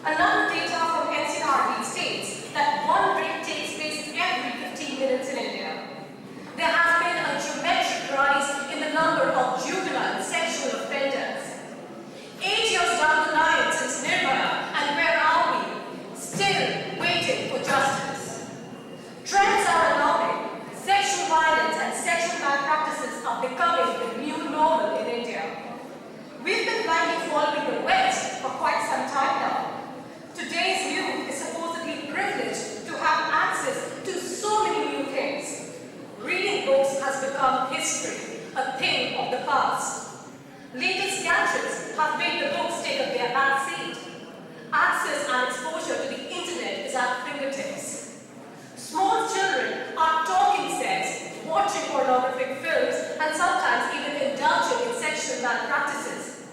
Another data from NCRB states that one rape takes place every 15 minutes in India. There has been a geometric rise in the number of juvenile sexual offenders. 8 years down the line since Nirbhaya, and where are we? Still waiting for justice. Trends are alarming. Sexual violence and sexual malpractices are becoming the new normal in India. We've been blindly following the West for quite some time now. Today's youth is supposedly privileged to have access to so many new things. Reading books has become history, a thing of the past. Latest gadgets have made the books take a back seat. Access and exposure to the internet is at fingertips. Small children are talking sex, watching pornographic films, and sometimes even indulging in sexual malpractices.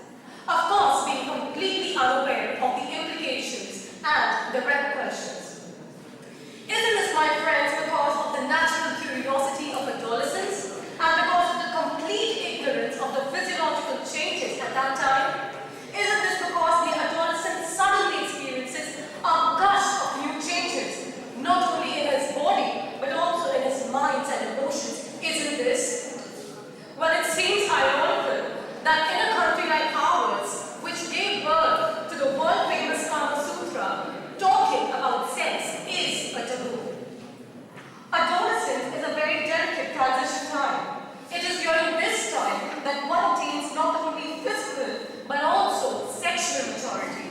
Of course, being completely unaware of the implications and the repercussions. Isn't this, my friends, because of the natural curiosity of adolescence and because of the complete ignorance of the physiological changes at that time? Isn't this because the adolescent suddenly experiences a gush of new changes, not only in his body, but also in his minds and emotions? Isn't this? Well, it seems ironical that in a country like ours, which gave birth to the world-famous Kama Sutra, talking about sex is a taboo. Adolescence is a very delicate transition time. It is during this time that one attains not only physical, but also sexual maturity.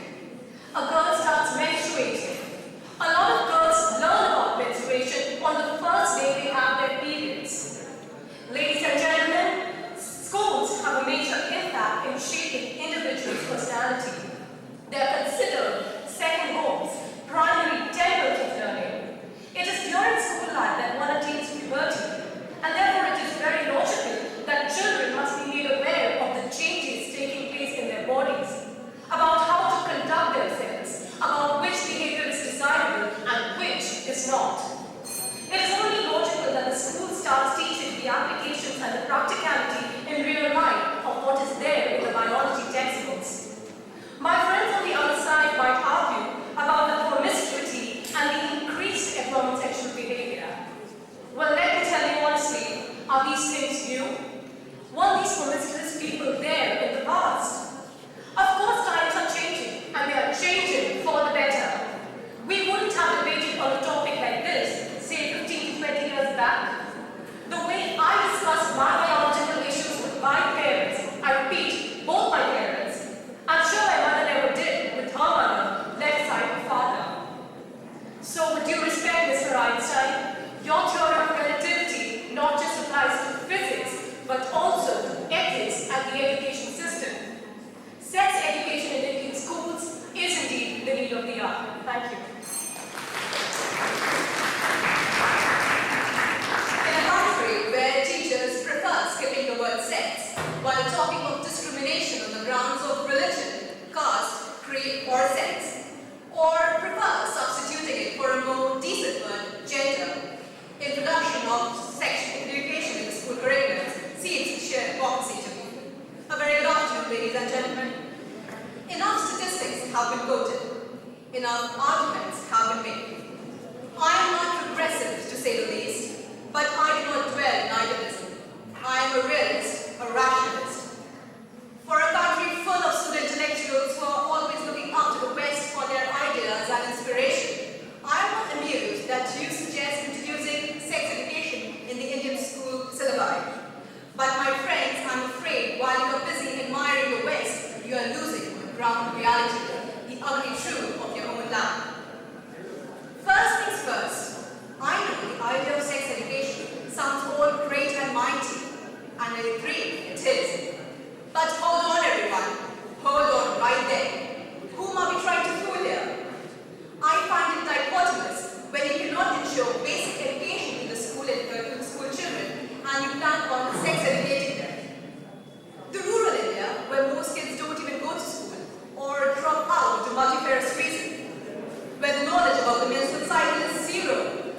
A girl starts menstruating. A lot of girls learn about menstruation on the first day they have their periods. Ladies and gentlemen, schools have a major impact in shaping individuals' personality. They are considered second homes, primary temples of learning. It is during school life that one attains puberty, and therefore it is very logical that children must be made aware of the changes taking place in their bodies, about how to conduct themselves, about which behavior is desirable and which is not. It is only logical that the school starts teaching the applications and the practicality in real life of what is there in the biology textbooks. My friends on the other side might argue about the promiscuity and the increased abnormal sexual behavior. Well, let me tell you honestly, are these things new? Were these promiscuous people there in the past? Of course, times are changing, and they are changing for the better. We wouldn't have debated on a topic like this, say 15 to 20 years back. The way I discussed my biological issues with my parents, I repeat, both my parents, I'm sure my mother never did with her mother, left side of father. So with due respect, Mr. Einstein, your theory of relativity not just applies to physics, but also to ethics and the education system. Sex education in Indian schools is indeed the need of the hour. Thank you. In a country where teachers prefer skipping the word sex while talking of discrimination on the grounds of religion, caste, creed, or sex, or prefer substituting it for a more decent word, gender, introduction of sexual education in the school curriculum seems sheer hypocrisy to me. A very good afternoon, ladies and gentlemen. Enough statistics have been quoted. Enough arguments have been made. I am not progressive, to say the least, but I do not dwell in idealism. I am a realist, a rationalist. For a country full of student intellectuals who are always looking up to the West for their ideas and inspiration, I am not amused that you suggest introducing sex education in the Indian school syllabi. But my friends, I'm afraid while you are busy admiring the West, you are losing the ground reality, the ugly truth of your own land. First things first, I know the idea of sex education sounds all great and mighty, and I agree it is. But hold on everyone, hold on right there. Whom are we trying to fool here? I find it dichotomous when you cannot ensure basic education to the school children and you plan on sex educating them. The rural India, where most kids don't even go to school or drop out due to multifarious reasons, where the knowledge about the menstrual cycle is zero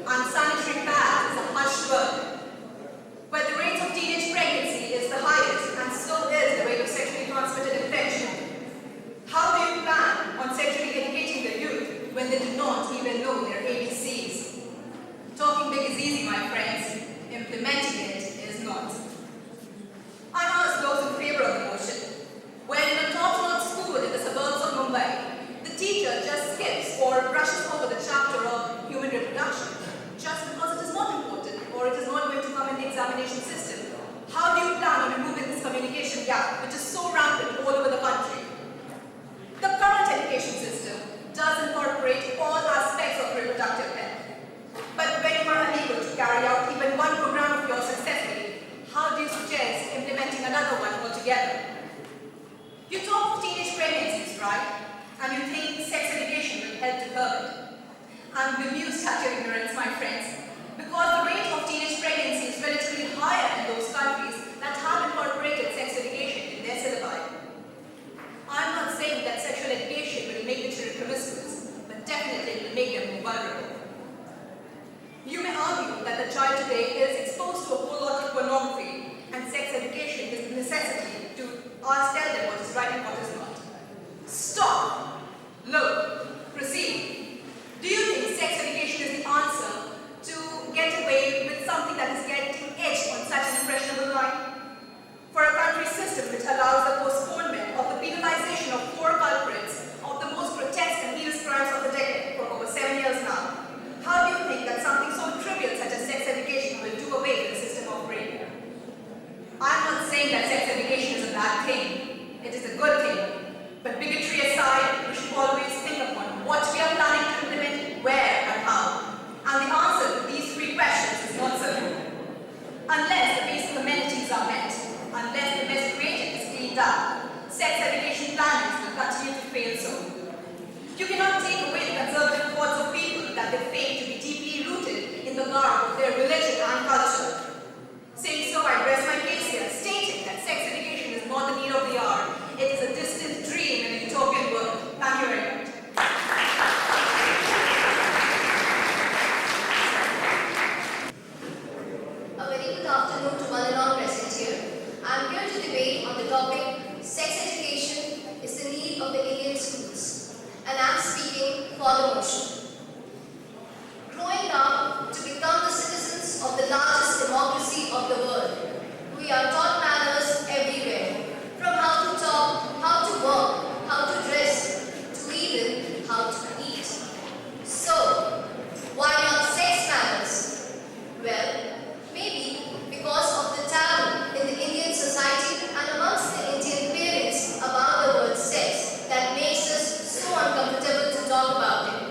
and sanitary pads is a hushed word, where the rate of teenage pregnancy is the highest and so is the rate of sexually transmitted infection. How do teacher just skips or brushes over the chapter of human reproduction just because it is not important or it is not going to come in the examination system? How do you plan on removing this communication gap, which is so rampant all over the country? The current education system does incorporate all aspects of reproductive health. But when you are unable to carry out even one program of yours successfully, how do you suggest implementing another one altogether? You talk of teenage pregnancies, right? And you think sex education will help to curb it. I'm bemused at your ignorance, my friends, because the rate of teenage pregnancy is relatively higher in those countries that have incorporated sex education in their syllabi. I'm not saying that sexual education will make the children promiscuous, but definitely it will make them more vulnerable. You may argue that the child today is exposed to a whole lot of pornography, and sex education is a necessity to tell them what is right and what is not. Stop! Look! Proceed! Do you think sex education is the answer to get away with something that is getting edged on such an impressionable line? For a country system which allows the postponement of the penalization of poor culprits of the most grotesque and heinous crimes of the decade for over 7 years now, how do you think that something so trivial such as sex education will do away with the system of rape? I'm not saying that sex education is a bad thing. It is a good thing. But bigotry aside, we should always think upon what we are planning to implement, where and how. And the answer to these three questions is not simple. Unless the basic amenities are met, unless the best created is cleaned up, sex education plannings will continue to fail so. You cannot take away the conservative thoughts of people that they feign to be deeply rooted in the garb of their religion and culture. Saying so, I rest my case here, stating that sex education is not the need of the hour. It is a distant dream in a utopian world. Thank you very much. A very good afternoon to one and all present here. I am here to debate on the topic, sex education is the need of the Indian schools. And I am speaking for the motion. Growing up to become the citizens of the largest democracy of the world, we are taught manners everywhere, from how to talk, how to walk, how to dress, to even how to eat. So, why not sex manners? Well, maybe because of the taboo in the Indian society and amongst the Indian parents about the word sex that makes us so uncomfortable to talk about it.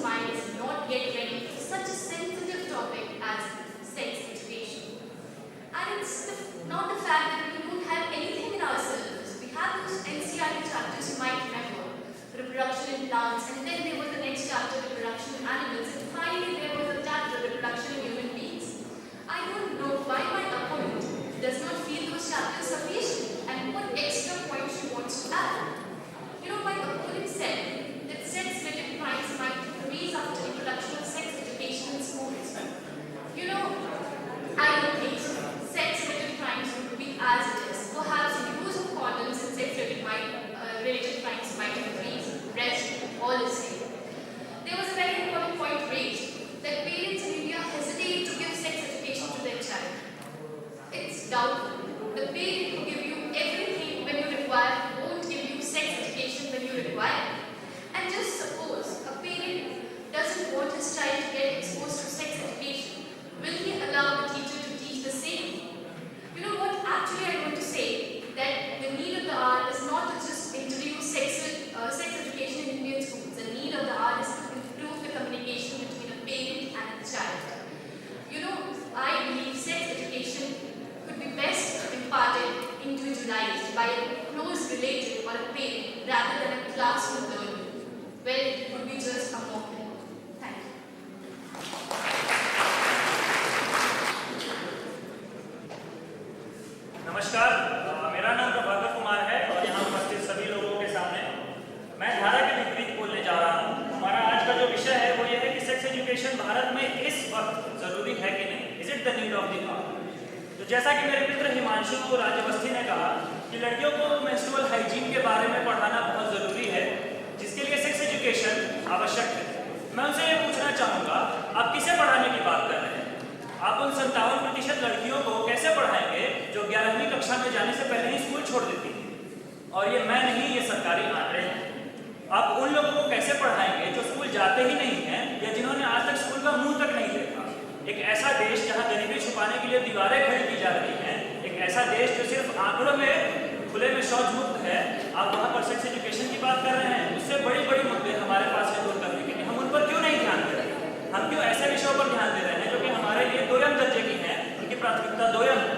mind is not yet ready for such a sensitive topic as sex education. And it's not the fact that we don't have anything in our syllabus. We have those NCERT chapters you might remember, reproduction in plants, and then there was the next chapter, reproduction in animals, and finally there was a chapter, reproduction in human beings. I don't know why my opponent does not feel those chapters sufficient and what extra points she wants to add. My opponent said that sex-related crimes might increase after introduction of sex education in schools. I don't think so. Sex-related crimes would be as it is. Perhaps the use of condoms and sex-related crimes might increase. Rest, all is same. There was a very important point raised that parents in India hesitate to give sex education to their child. It's doubtful. The parent who give you everything when you require won't give you sex education when you require. And just suppose a parent doesn't want his child to get exposed to sex education. Will he allow the teacher to teach the same? Actually I want to say that the need of the hour is not to just introduce sex education in Indian schools. The need of the hour is to improve the communication between a parent and a child. I believe sex education could be best imparted, individualized by a close relative or a parent rather than a classroom learning, where it would be just a mockery. Thank you. नमस्कार, मेरा नाम प्रभाकर कुमार है और यहाँ उपस्थित सभी लोगों के सामने मैं धारा के विपरीत बोलने जा रहा हूँ। हमारा आज का जो विषय है वो ये है कि सेक्स एजुकेशन भारत में इस वक्त जरूरी है कि नहीं, is it the need of the hour. तो जैसा कि मेरे मित्र हिमांशु राजवस्थी ने कहा कि लड़कियों को मेंस्ट्रुअल हाइजीन के बारे में पढ़ाना बहुत जरूरी है, जिसके लिए सेक्स एजुकेशन आवश्यक है। मैं उनसे ये पूछना चाहूँगा, आप किसे पढ़ाने की बात कर रहे हैं? आप उन 57% लड़कियों को कैसे पढ़ाएंगे जो 11वीं कक्षा में जाने से पहले ही स्कूल छोड़ देती हैं? और ये मैं नहीं, ये सरकारी आंकड़े हैं। आप उन लोगों को कैसे पढ़ाएंगे जो स्कूल जाते ही नहीं हैं या जिन्होंने आज तक स्कूल का मुंह तक नहीं देखा? एक ऐसा देश जहां गरीबी छुपाने के लिए दीवारें खड़ी की जा रही हैं, एक ऐसा देश जो सिर्फ आंकड़ों में खुले में शौच मुक्त है, आप वहां पर सेक्स एजुकेशन की बात कर रहे हैं। उससे बड़ी बड़ी मुद्दे हमारे पास है दूर करने के लिए, हम उन पर क्यों नहीं ध्यान दे रहे? हम क्यों ऐसे विषयों पर ध्यान दे रहे हैं जो कि हमारे लिए दोयम दर्जे की हैं, उनकी प्राथमिकता दोयम है।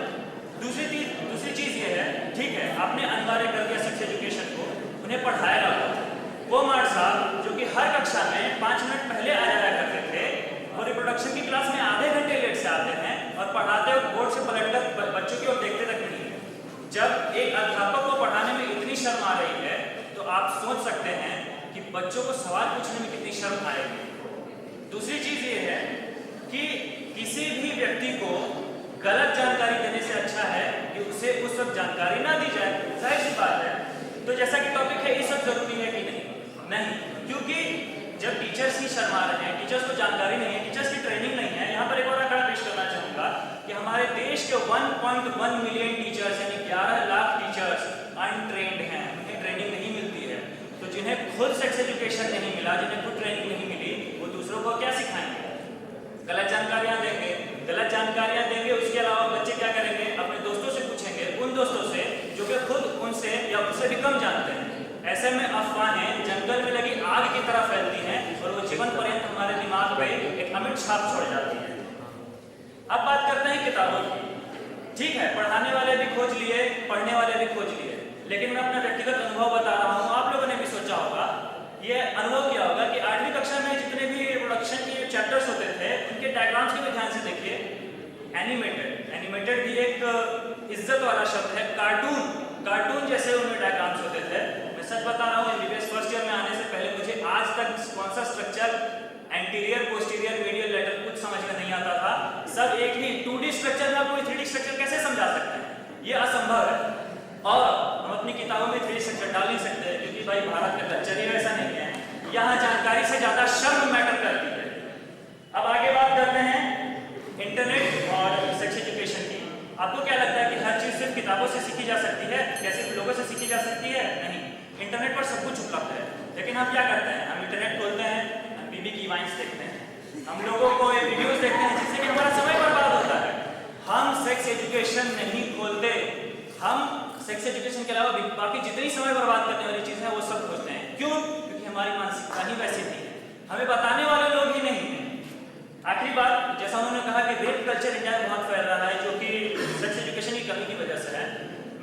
दूसरी चीज ये है, ठीक है आपने अनिवार्य कर दिया सेक्स एजुकेशन को, उन्हें पढ़ाएगा वो मार्ट साहब जो कि हर कक्षा में 5 मिनट पहले आ जाया करते थे, वो रिप्रोडक्शन की क्लास में आधे घंटे लेट से आते हैं और पढ़ाते हुए बोर्ड से पलटकर बच्चों की ओर देखते तक नहीं है। जब एक अध्यापक को पढ़ाने में इतनी शर्म आ रही है तो आप सोच सकते हैं कि बच्चों को सवाल पूछने में कितनी शर्म आएगी। दूसरी चीज ये है कि किसी भी व्यक्ति को गलत जानकारी देने से अच्छा है कि उसे उस वक्त जानकारी ना दी जाए। जाहिर सी बात है। तो जैसा कि टॉपिक है, इस वक्त जरूरी है कि नहीं, क्योंकि जब टीचर्स ही शर्मा रहे हैं, टीचर्स को जानकारी नहीं है, टीचर्स की ट्रेनिंग नहीं है। यहाँ पर एक और आंकड़ा पेश करना चाहूंगा कि हमारे देश के 1.1 मिलियन टीचर्स यानी 11 लाख टीचर्स अनट्रेन्ड हैं, उन्हें ट्रेनिंग नहीं मिलती है। तो जिन्हें खुद सेक्स एजुकेशन नहीं मिला, जिन्हें खुद ट्रेनिंग नहीं मिली, वो दूसरों को क्या सिखाएंगे? गलत जानकारियां देंगे। उसके अलावा बच्चे क्या करेंगे? अपने दोस्तों से पूछेंगे, उन दोस्तों से जो कि खुद उनसे या उनसे भी कम जानते हैं। ऐसे में अफवाहें जंगल में लगी आग की तरह फैलती हैं और वो जीवन पर्यंत हमारे दिमाग पे एक अमिट छाप छोड़ जाती है। अब बात करते हैं किताबों की। ठीक है, पढ़ाने वाले भी खोज लिए, पढ़ने वाले भी खोज लिए, लेकिन मैं अपना व्यक्तिगत अनुभव बता रहा हूँ। आप लोगों ने भी सोचा होगा, ये अनुभव किया होगा कि 8वीं कक्षा में जितने भी रिप्रोडक्शन के चैप्टर्स होते थे, उनके डायग्राम्स को भी ध्यान से देखिए। एनिमेटेड भी एक इज्जत वाला शब्द है। कार्टून जैसे उनमें डायग्राम्स होते थे। मैं सच बता रहा हूँ, एमबीबीएस फर्स्ट ईयर में आने से पहले मुझे आज तक कौन सा structure, anterior, posterior, medial, lateral कुछ समझ में नहीं आता था। सब एक ही 2D स्ट्रक्चर में आपको 3D स्ट्रक्चर कैसे समझा सकते हैं? ये असंभव है। और हम अपनी किताबों में 3D स्ट्रक्चर डाल नहीं सकते, क्योंकि भाई भारत का कल्चर ही वैसा नहीं है। यहाँ जानकारी से ज्यादा शर्म मैटर करती है। अब आगे बात करते हैं इंटरनेट और सेक्स एजुकेशन की। आपको क्या लगता है कि हर चीज सिर्फ किताबों से सीखी जा सकती है? क्या सिर्फ लोगों से सीखी जा सकती है? नहीं, इंटरनेट पर सब कुछ उपलब्ध है। लेकिन हम क्या करते हैं? हम इंटरनेट खोलते हैं, हम बीबी की वाइन्स देखते हैं, हम लोगों को वीडियोस देखते हैं, जिससे कि हमारा समय बर्बाद होता है। हम सेक्स एजुकेशन नहीं खोलते। हम सेक्स एजुकेशन के अलावा बाकी जितनी समय बर्बाद करने वाली चीज है वो सब खोजते हैं। क्यों? क्योंकि हमारी मानसिकता ही वैसी थी। हमें बताने वाले कहा कि रेप कल्चर इंडिया में बहुत फैल रहा है, जो कि सेक्स एजुकेशन की कमी की वजह से है।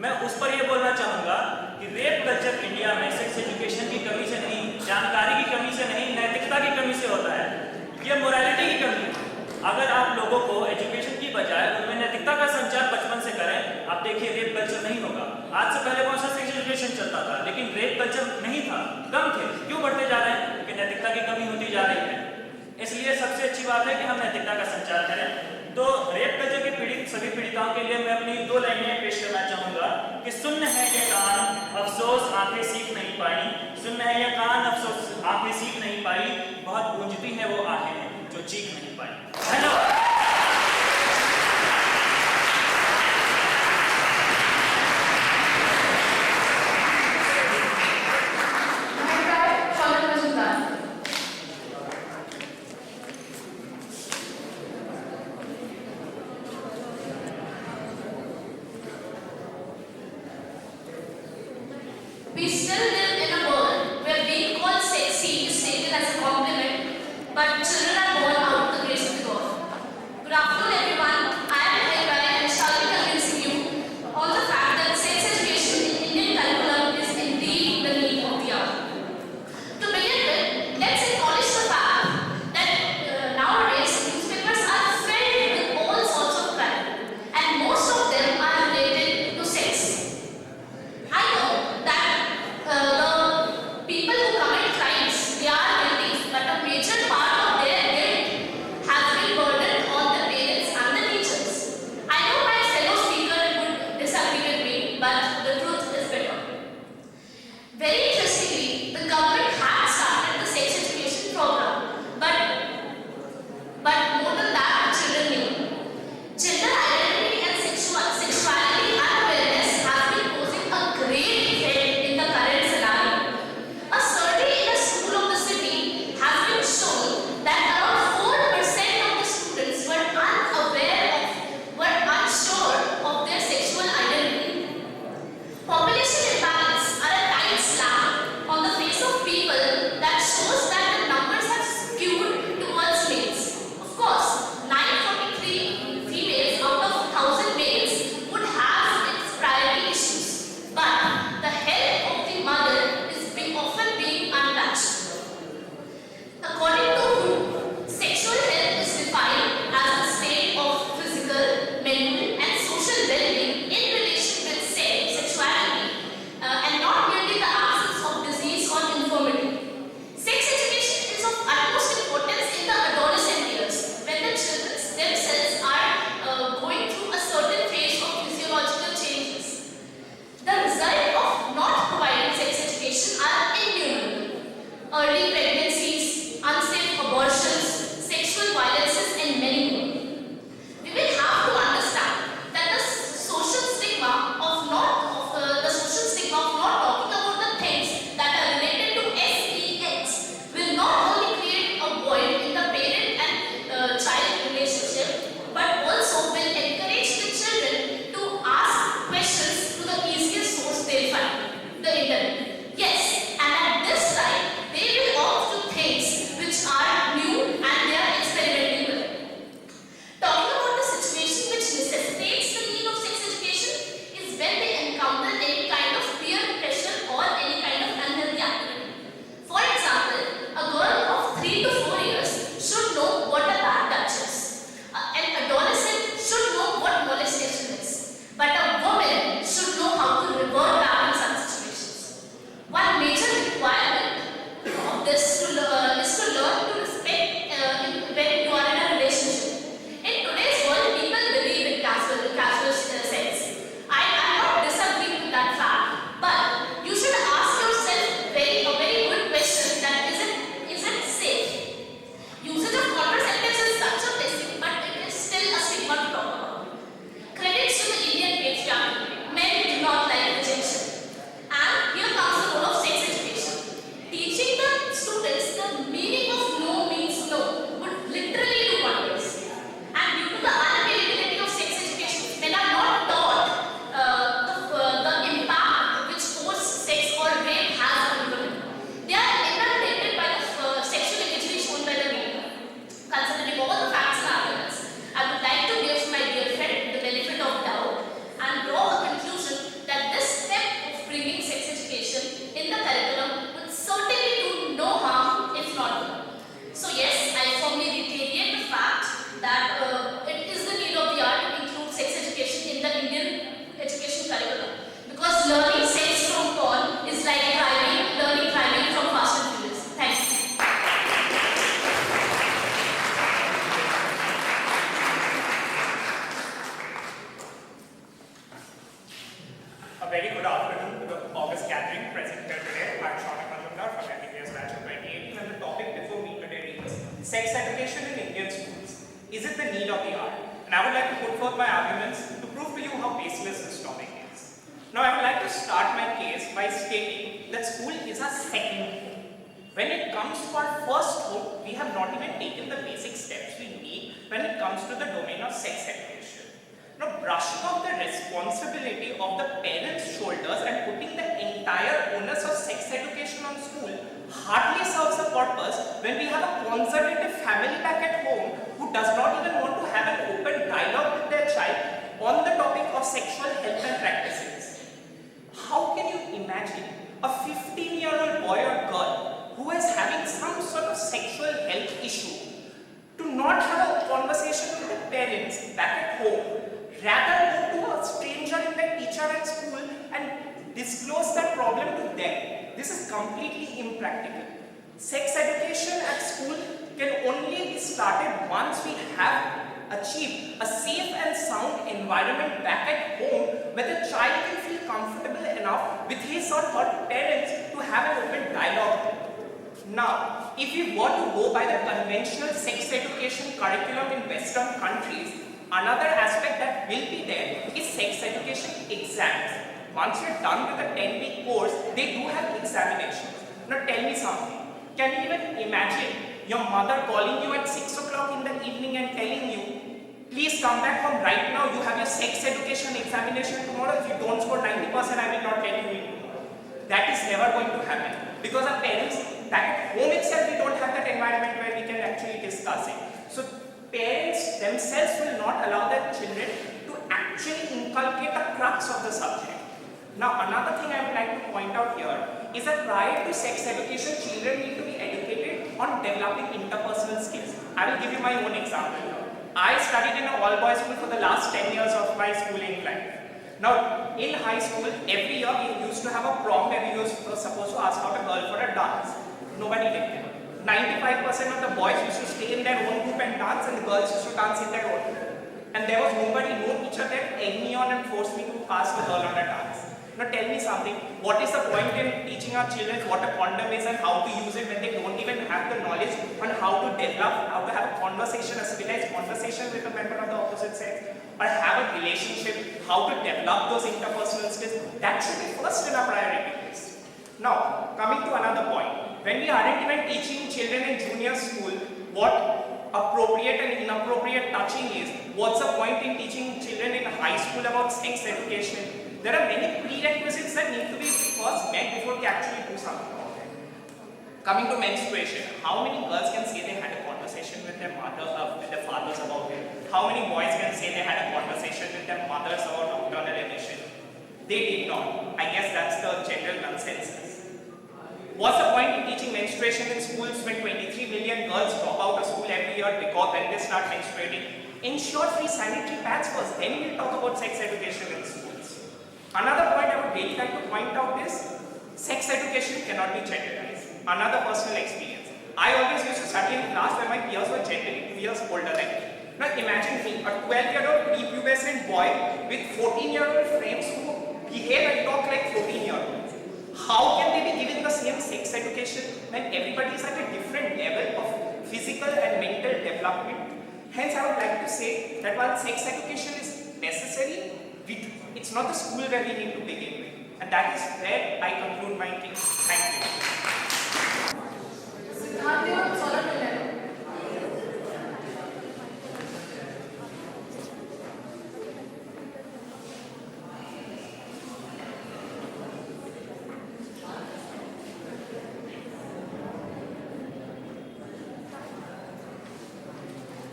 मैं उस पर यह बोलना चाहूँगा कि रेप कल्चर इंडिया में सेक्स एजुकेशन की कमी से नहीं, जानकारी की कमी से नहीं, नैतिकता की कमी से होता है। ये मोरालिटी की कमी है। अगर आप लोगों को एजुकेशन की बजाय उनमें नैतिकता का संचार बचपन से करें, आप देखिए रेप कल्चर नहीं होगा। आज से पहले कौन सा सेक्स एजुकेशन चलता था, लेकिन रेप कल्चर नहीं था, कम थे। क्यों बढ़ते जा रहे हैं? क्योंकि नैतिकता की कमी होती जा रही है। इसलिए सबसे अच्छी बात है कि हम नैतिकता का संचार करें। तो रेप कल्चर के पीड़ित सभी पीड़िताओं के लिए मैं अपनी 2 लाइनें पेश करना चाहूँगा कि सुन्न है ये कान, अफसोस आंखें सीख नहीं पाई। सुन्न है ये कान, अफसोस आंखें सीख नहीं पाई। बहुत गूंजती है वो आहें जो चीख नहीं पाई। धन्यवाद। We still live in a world where being called sexy is taken as a compliment, but children are born out of the grace of God. Good afternoon, everyone. I am Haibai and shall be convincing you on the fact that sex education in Indian curriculum is indeed the need of the hour. To begin with, let's acknowledge the fact that nowadays newspapers are filled with all sorts of crime, and most of them are related to sex. I know that the people who commit crimes, they are guilty, but a major part of their guilt has been burdened on the parents and the Sex education in Indian schools. Is it the need of the hour? And I would like to put forth my arguments to prove to you how baseless this topic is. Now, I would like to start my case by stating that school is our second home. When it comes to our first home, we have not even taken the basic steps we need when it comes to the domain of sex education. Now, brushing off the responsibility of the parents' shoulders and putting the entire onus of sex education on school hardly serves the purpose when we have a conservative family back at home who does not even want to have an open dialogue with their child on the topic of sexual health and practices. How can you imagine a 15-year-old boy or girl who is having some sort of sexual health issue to not have a conversation with the parents back at home, rather go to a stranger in their teacher at school and disclose that problem to them? This is completely impractical. Sex education at school can only be started once we have achieved a safe and sound environment back at home where the child can feel comfortable enough with his or her parents to have an open dialogue. Now, if we were to go by the conventional sex education curriculum in Western countries, another aspect that will be there is sex education exams. Once you're done with the 10-week course, they do have examinations. Now tell me something. Can you even imagine your mother calling you at 6 o'clock in the evening and telling you, please come back home right now, you have your sex education examination tomorrow. If you don't score 90%, I will not tell you tomorrow. That is never going to happen. Because our parents, back at home itself, we don't have that environment where we can actually discuss it. So parents themselves will not allow their children to actually inculcate the crux of the subject. Now, another thing I would like to point out here is that prior to sex education, children need to be educated on developing interpersonal skills. I will give you my own example here. I studied in an all-boys school for the last 10 years of my schooling life. Now, in high school, every year we used to have a prom where we were supposed to ask out a girl for a dance. Nobody did it. 95% of the boys used to stay in their own group and dance, and the girls used to dance in their own group. And there was nobody, no teacher that egged me on and forced me to ask a girl on a dance. Now tell me something, what is the point in teaching our children what a condom is and how to use it when they don't even have the knowledge on how to develop, how to have a conversation, a civilized conversation with a member of the opposite sex, or have a relationship, how to develop those interpersonal skills? That should be first in our priority list. Now, coming to another point, when we aren't even teaching children in junior school what appropriate and inappropriate touching is, what's the point in teaching children in high school about sex education? There are many prerequisites that need to be first met before we actually do something about it. Coming to menstruation, how many girls can say they had a conversation with their with their fathers about it? How many boys can say they had a conversation with their mothers about nocturnal emission? They did not. I guess that's the general consensus. What's the point in teaching menstruation in schools when 23 million girls drop out of school every year because when they start menstruating? Ensure free sanitary pads first, then we'll talk about sex education in schools. Another point I would really like to point out is sex education cannot be genderized. Another personal experience. I always used to study in class where my peers were generally 2 years older than me. Now imagine me, a 12-year-old prepubescent boy with 14-year-old friends who behave and talk like 14-year-olds. How can they be given the same sex education when everybody is at a different level of physical and mental development? Hence, I would like to say that while sex education is necessary, it's not the school where we need to begin with. And that is where I conclude my case. Thank you.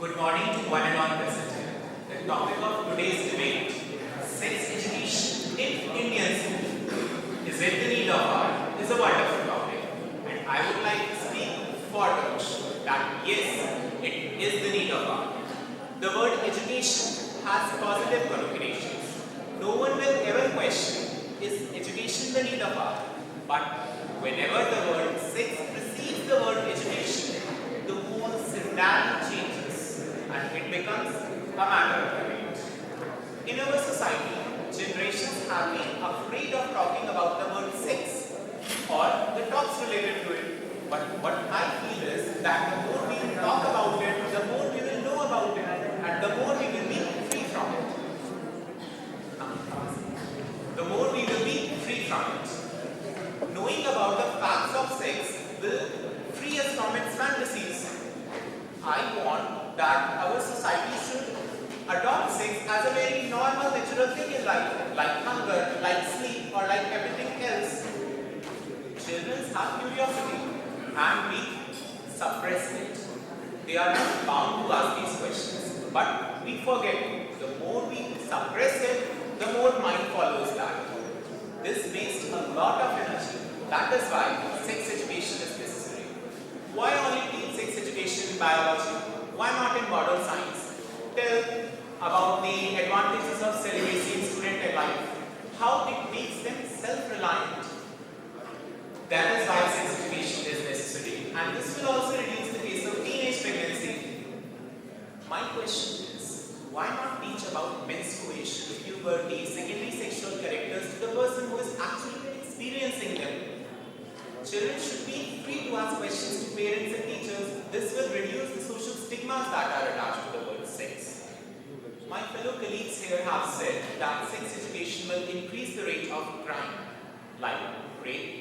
Good morning to one and all present here. The topic of today's debate, sex education in Indian school. Is it the need of hour? Is a wonderful topic. And I would like to speak for the motion that yes, it is the need of hour. The word education has positive connotations. No one will ever question, is education the need of hour? But whenever the word sex precedes the word education, the whole scenario changes and it becomes a matter of debate. In our society, generations have been afraid of talking about the word sex or the talks related to it. But what I feel is that the more we talk in life, like hunger, like sleep, or like everything else. Children have curiosity and we suppress it. They are not bound to ask these questions, but we forget. The more we suppress it, the more mind follows that. This wastes a lot of energy. That is why sex education is necessary. Why only teach sex education in biology? Why not in modern science? Tell about the advantages of celibacy in student life, how it makes them self-reliant. That is why sex education is necessary, and this will also reduce the case of teenage pregnancy. My question is, why not teach about menstruation, puberty, secondary sexual characters to the person who is actually experiencing them? Children should be free to ask questions to parents and teachers. This will reduce the social stigmas that are attached to the word sex. My fellow colleagues here have said that sex education will increase the rate of crime, like rape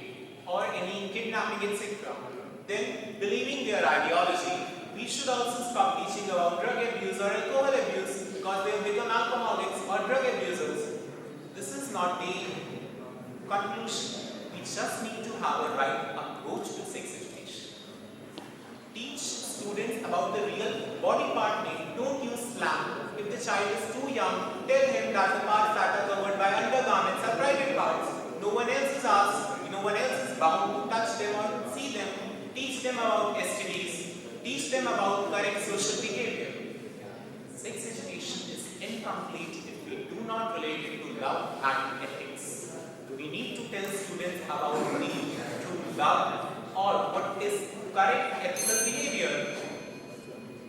or any kidnapping, etc. Then, believing their ideology, we should also stop teaching about drug abuse or alcohol abuse because they have become alcoholics or drug abusers. This is not the conclusion. We just need to have a right approach to sex education. Teach students about the real body part name. Don't use slang. If the child is too young, tell him that the parts that are covered by undergarments are private parts. No one else is asked, no one else is bound to touch them or see them. Teach them about STDs. Teach them about correct social behavior. Sex education is incomplete if we do not relate it to love and ethics. We need to tell students about the true love or what is correct ethical behavior.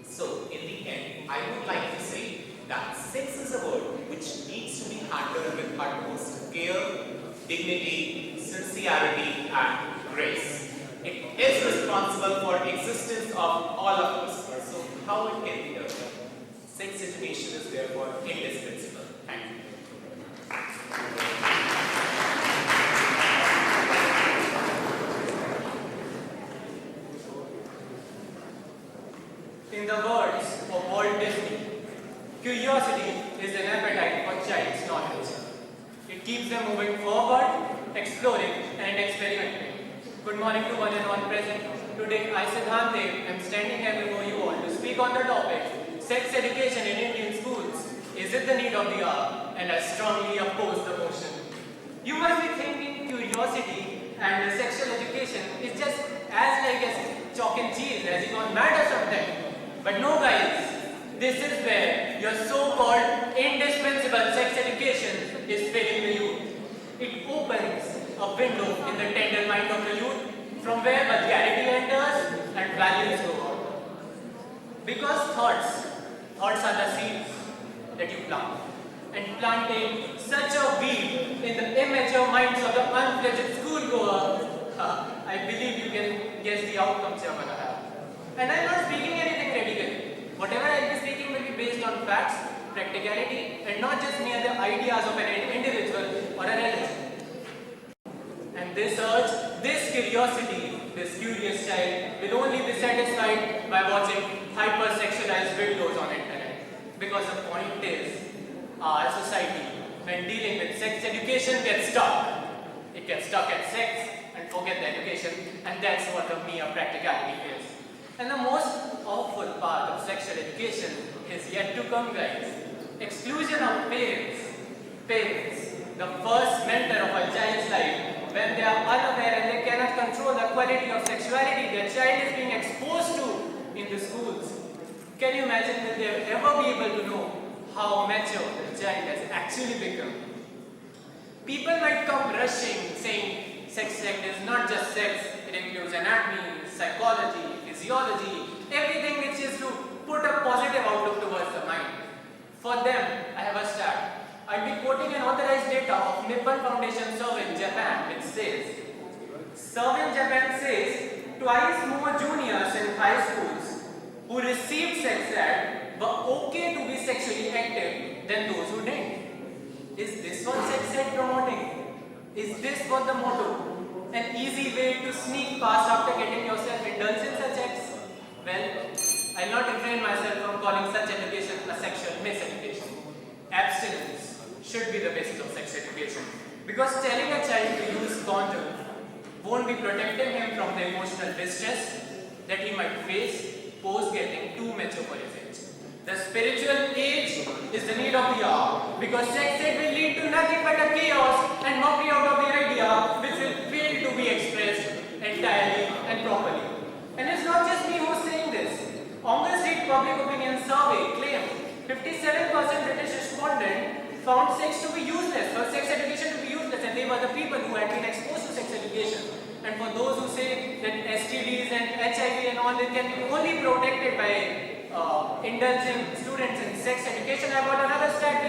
So, in the end, I would like to say that sex is a word which needs to be handled with utmost care, dignity, sincerity, and grace. It is responsible for existence of all of us. So, how it can be done? Sex education is therefore indispensable. Thank you. In the words of Walt Disney, curiosity is an appetite for child's knowledge. It keeps them moving forward, exploring and experimenting. Good morning to one and all present. Today, I, Siddhant Dev, am standing here before you all to speak on the topic, sex education in Indian schools. Is it the need of the hour? And I strongly oppose the motion. You must be thinking curiosity and sexual education is just as like as chalk and cheese, as you gone mad or something. But no guys, this is where your so-called indispensable sex education is failing the youth. It opens a window in the tender mind of the youth from where vulgarity enters and values go out. Because thoughts are the seeds that you plant. And planting such a weed in the immature minds of the unfledged schoolgoer, I believe you can guess the outcomes you're going to have. And I'm not speaking anything radical. Whatever I'll be speaking will be based on facts, practicality, and not just mere the ideas of an individual or a religion. And this urge, this curiosity, this curious child will only be satisfied by watching hypersexualized videos on internet. Because the point is, our society, when dealing with sex education, gets stuck. It gets stuck at sex and forget the education, and that's what the mere practicality is. And the most awful part of sexual education is yet to come, guys. Exclusion of parents. Parents, the first mentor of a child's life, when they are unaware and they cannot control the quality of sexuality their child is being exposed to in the schools. Can you imagine that they will ever be able to know how mature the child has actually become? People might come rushing saying sex ed is not just sex, it includes anatomy, psychology, physiology, everything which is to put a positive outlook towards the mind. For them, I have a stat. I'll be quoting an authorized data of Nippon Foundation survey in Japan, which says, survey in Japan says twice more juniors in high schools who received sex ed were okay to be sexually active than those who didn't. Is this what sex ed promoting? Is this what the motto? An easy way to sneak past after getting yourself indulged in such acts? Well, I'll not refrain myself from calling such education a sexual miseducation. Abstinence should be the basis of sex education. Because telling a child to use condom won't be protecting him from the emotional distress that he might face post getting too mature for his age. The spiritual age is the need of the hour, because sex ed will lead to nothing but a chaos and mockery out of the idea which will fail to be expressed entirely and properly. And it's not just me who's saying this. August State Public Opinion Survey claimed 57% British respondents found sex to be useless, or sex education to be useless, and they were the people who had been exposed to sex education. And for those who say that STDs and HIV and all that can be only protected by indulging students in sex education, I got another stat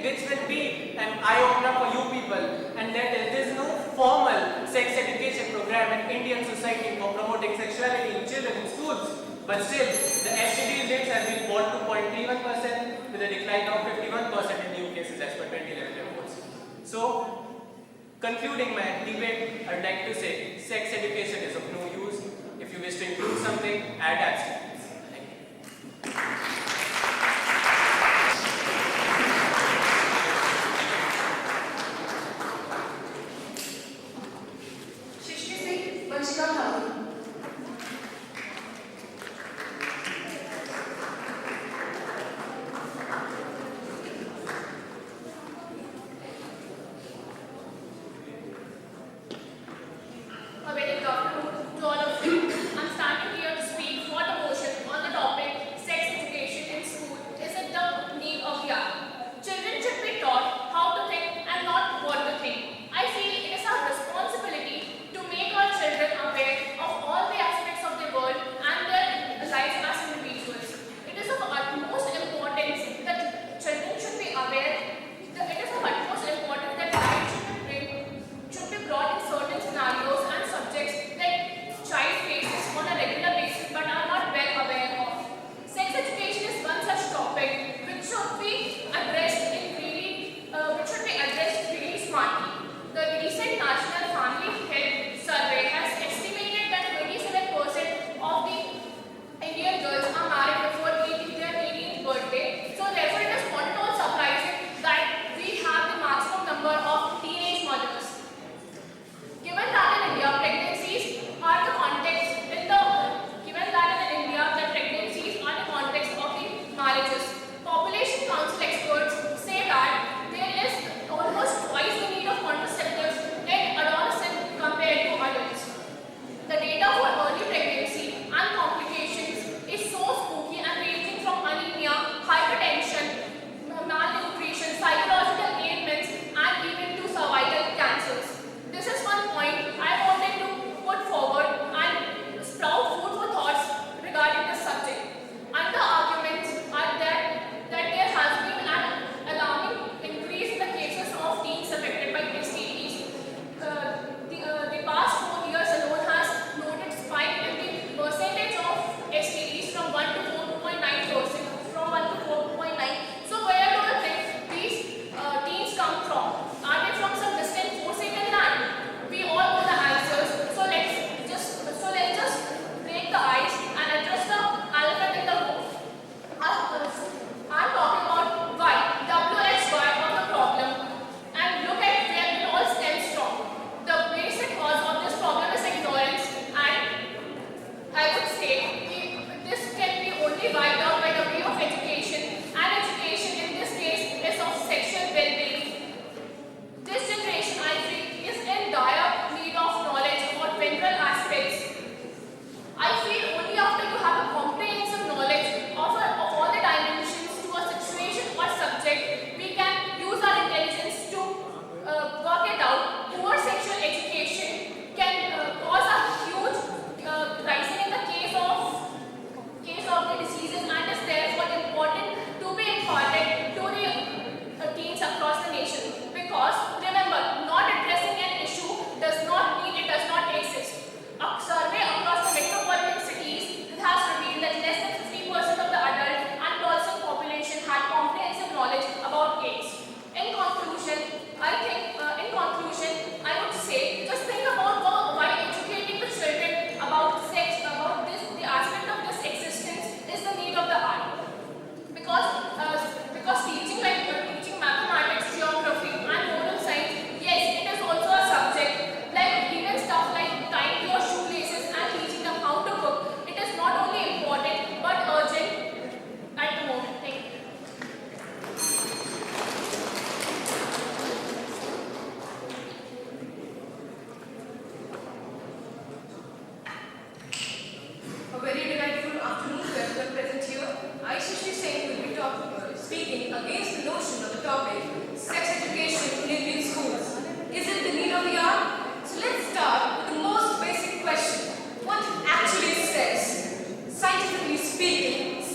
which will be an eye-opener for you people, and that is there is no formal sex education program in Indian society for promoting sexuality in children in schools. But still, the STD rates have been brought to 0.31% with a decline of 51% in new cases as per 2011 reports. So, concluding my debate, I would like to say sex education is of no use. If you wish to include something, add abstinence. Thank you. A very good afternoon to all of you. I'm standing here to speak for the motion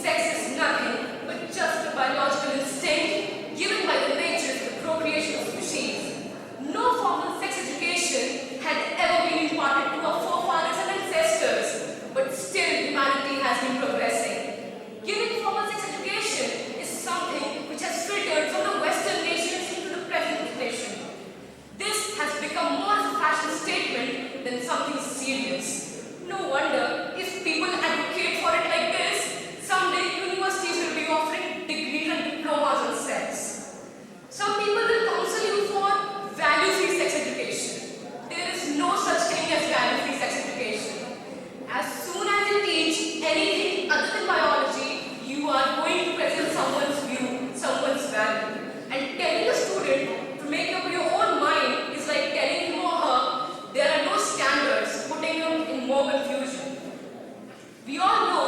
sex is nothing but just a biological instinct given by the nature of the procreation of species. No formal sex education had ever been imparted to our forefathers and ancestors, but still humanity has been progressing. Giving formal sex education is something which has filtered from the Western nations into the present nation. This has become more of a fashion statement than something serious. No wonder if people advocate for it like this, someday universities will be offering degrees and diplomas on sex. Some people will counsel you for value-free sex education. There is no such thing as value-free sex education. As soon as you teach anything other than biology, you are going to present someone's view, someone's value. And telling a student to make up your own mind is like telling him or her there are no standards, putting him in more confusion. We all know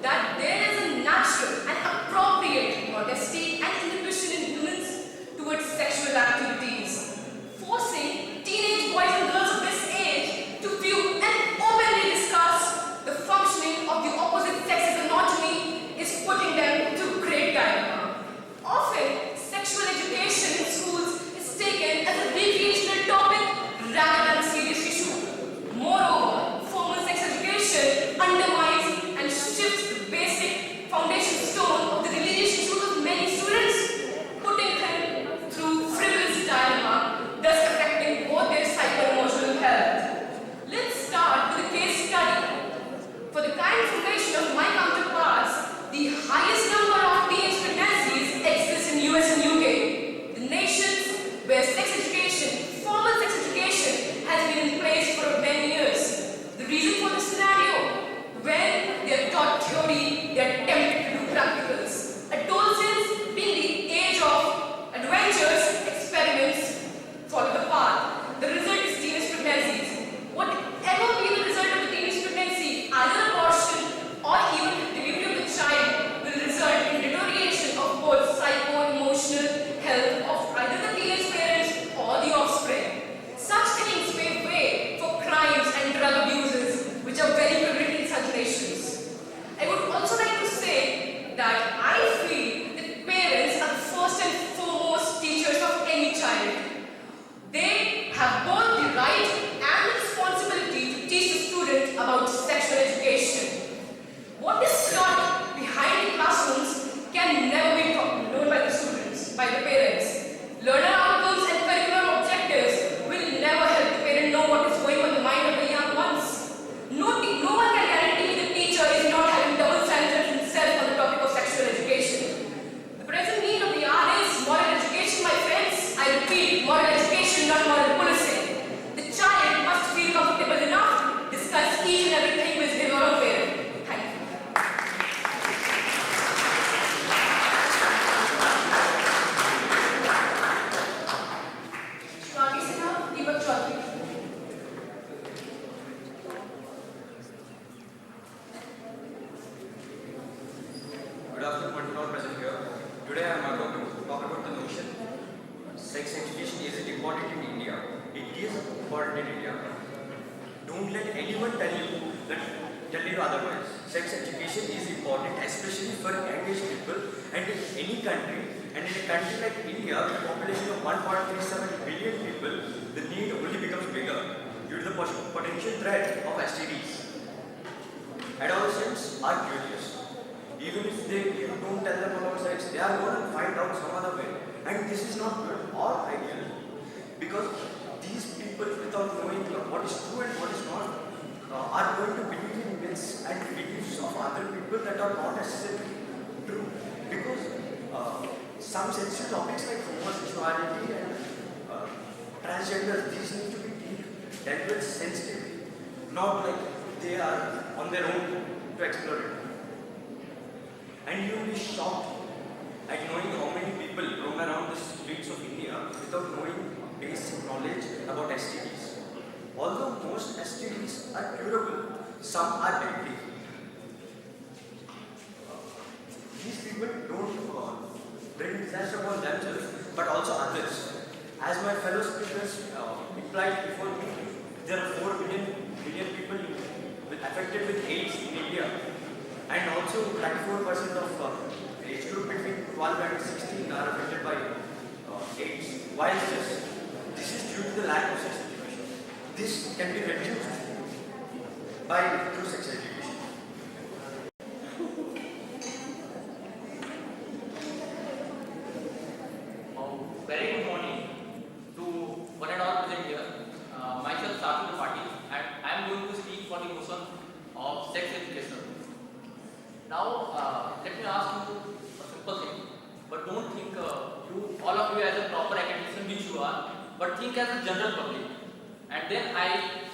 that there is a natural and appropriate modesty and inhibition in humans towards sexual activities. Forcing teenage boys and girls of this age to view and openly discuss the functioning of the opposite sex's anatomy is putting them to great dilemma. Often, sexual education in schools is taken as a recreational topic rather than a serious issue. Moreover, formal sex education undermines and shifts the basic foundation stone of the religious issues of many students, putting them through frivolous dilemma, thus affecting both their psycho-emotional health. Let's start with a case study. For the kind information of my counterparts, the highest number of teenage pregnancies exists in US and UK, the nations where sex education, formal sex education, has been in place for many years. The reason for this scenario? When they are taught theory, they are tempted to do practicals. Adolescence being the age of adventures, experiments, follow the path. The result is teenage pregnancies. Whatever be the result of the teenage pregnancy, either abortion or even the delivery of the child will result in deterioration of both psycho-emotional health of either the teenage parents or the offspring. Such things pave way for crimes and drug abuses, which are very prevalent in such nations. I would also like to say that I feel that parents are the first and foremost teachers of any child. They have both the right and the responsibility to teach the student about sexual education. What is taught behind the classrooms can never be known by the students, by the parents. Learner outcomes and curriculum objectives will never help the parent know what is going on in the mind of the young ones. No one can guarantee the teacher is not having double standards himself on the topic of sexual education. The present need of the hour is moral education, my friends. I repeat, moral education, not moral policing. The child must feel comfortable enough to discuss each and everything with his or her parent. Thank you. Shivani Sinha, Deepak Chaudhary. Good afternoon, one present here. Today I am going to talk about the notion sex education is it important in India? It is important in India. Don't let anyone tell you otherwise. Sex education is important, especially for young-age people and in any country. And in a country like India, with a population of 1.37 billion people, the need only becomes bigger due to the potential threat of STDs. Adolescents are curious. Even if you don't tell them about sex, they are going to find out some other way. And this is not good or ideal. Because these people, without knowing what is true and what is not, are going to believe in myths and beliefs of other people that are not necessarily true. Because some sensitive topics like homosexuality and transgender, these need to be dealt with sensitively, not like they are on their own to explore it. And you will be shocked at knowing how many people roam around the streets of India without knowing basic knowledge about STDs. Although most STDs are curable, some are deadly. These people don't bring disaster upon themselves, but also others. As my fellow speakers implied before me, there are 4 billion people affected with AIDS in India, and also up to 94% of age group between 12 and 16 are affected by AIDS. Why is this? This is due to the lack of sex education. This can be reduced by through sex education. Very good morning to one and all present here. Myself Sarthak Patil, and I am going to speak for the motion of sex education. Now, let me ask you a simple thing, but don't think all of you as a proper academician which you are, but think as a general public. And then I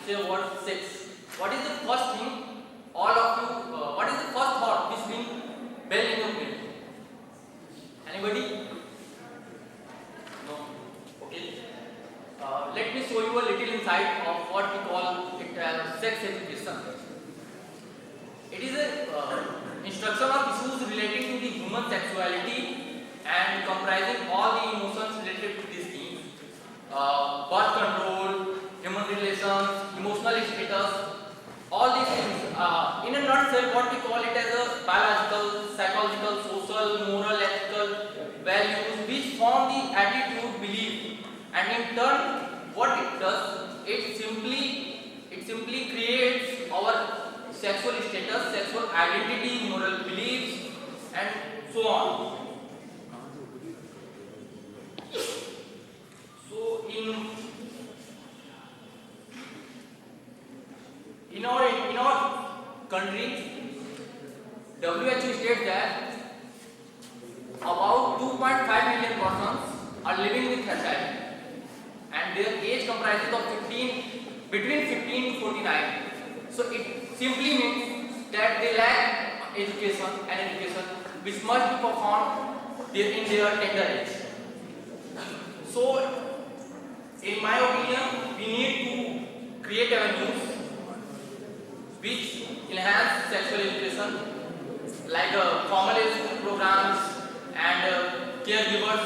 say word sex. What is the first thing all of you? What is the first thought which will bell in your brain? Anybody? Okay. Let me show you a little insight of what we call it as sex education. It is a instruction of issues relating to the human sexuality and comprising all the emotions related to these things. Birth control, human relations, emotional status, all these things. In a nutshell, what we call it as a biological, psychological, social, moral, ethical values which form the attitude, belief, and in turn, what it does, it simply creates our sexual status, sexual identity, moral beliefs, and so on. So in our country, WHO states that about 2.5 million persons are living with HIV, and their age comprises of between 15 to 49. So it simply means that they lack education which must be performed in their tender age. So, in my opinion, we need to create avenues which enhance sexual education, like formal education programs and caregivers.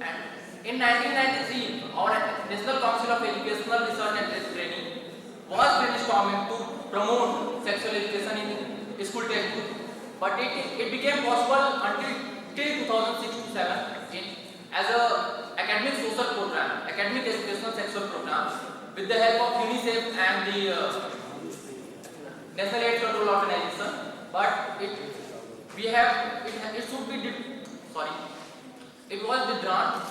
And in 1993, our National Council of Educational Research and Training was brainstorming to promote sexual education in school textbooks, but it became possible till 2006-7 as a academic social program, academic educational sexual programs with the help of UNICEF and the National AIDS Control Organization. But it was withdrawn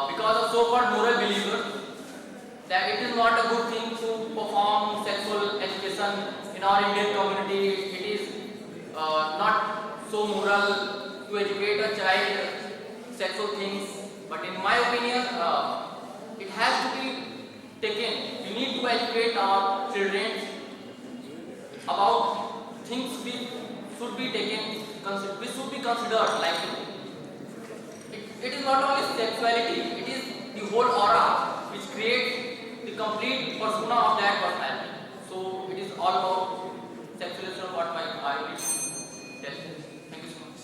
because of so-called moral believers that it is not a good thing to perform sexual education in our Indian community. It is not so moral to educate a child sexual things. But in my opinion, it has to be taken. We need to educate our children about things which should be taken, which should be considered. Like it is not only sexuality; it is the whole aura which creates the complete persona of that personality. So it is all about sexualism. What I wish to tell. Thank you so much.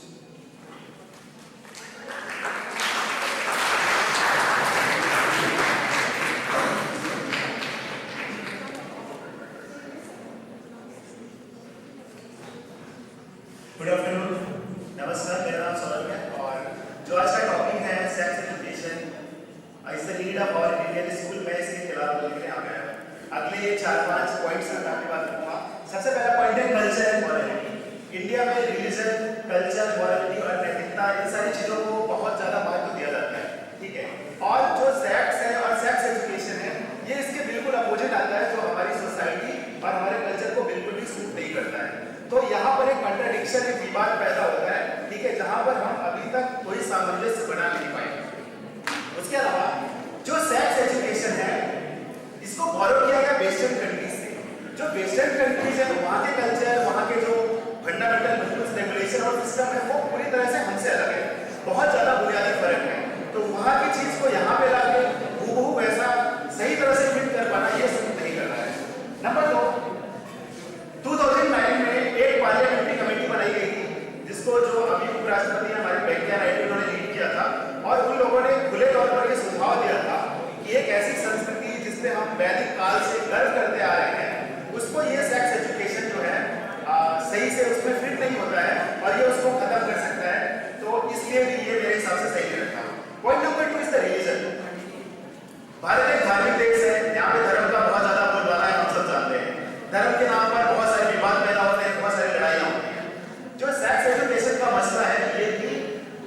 Good afternoon, नमस्कार। मेरा नाम सौरभ है और जो आज का topic है sex education is the need of hour Indian school. मैं इसके खिलाफ बोलने के लिए आ गया हूँ। अगले 4-5 पॉइंट्स मैं आपके बात करूँगा। सबसे पहला पॉइंट है कल्चर एंड मॉरलिटी। इंडिया में रिलीजन, कल्चर, मॉरलिटी और नैतिकता इन सारी चीज़ों को बहुत ज़्यादा महत्व दिया जाता है, ठीक है। और जो सेक्स है और सेक्स एजुकेशन है, ये इसके बिल्कुल अपोजिट आता है, जो हमारी सोसाइटी और हमारे कल्चर को बिल्कुल भी सूट नहीं करता है। तो यहाँ पर एक कंट्राडिक्शन, एक विवाद पैदा होता है, ठीक है, जहाँ पर हम अभी तक कोई सामंजस्य बना नहीं पाए। उसके अलावा जो सेक्स एजुकेशन है, इसको फॉलो किया गया वेस्टर्न कंट्रीज से। जो वेस्टर्न कंट्रीज है, वहाँ के कल्चर, वहाँ के जो फंडामेंटल रूल्स, रेगुलेशन और सिस्टम है, वो पूरी तरह से हमसे अलग है। बहुत ज़्यादा बुनियादी फर्क है। तो वहाँ की चीज़ को यहाँ पे लाके हूबहू वैसा सही तरह से फिट कर पाना, ये सूट नहीं कर रहा है। नंबर 2, 2009 में एक पार्लियामेंट्री कमेटी बनाई गई थी, जिसको जो अभी उपराष्ट्रपति हमारे वेंकैया नायडू उन्होंने लीड किया था। और उन लोगों ने खुले तौर पर ये सुझाव दिया था कि एक ऐसी संस्कृति जिसपे हम वैदिक काल से गर्व करते आ रहे हैं, उसको ये सेक्स एजुकेशन जो है उसमें फिट नहीं होता है और ये उसको खत्म कर सकता है, तो इसलिए भी ये मेरे हिसाब से सही नहीं रखा। Point number 2 is the religion. Bharat एक धार्मिक देश है, यहाँ पे धर्म का बहुत ज्यादा बोलबाला है, हम सब जानते हैं। धर्म के नाम पर बहुत सारे विवाद पैदा होते हैं, बहुत सारी लड़ाइयाँ होती हैं। जो सेक्स एजुकेशन का मसला है ये भी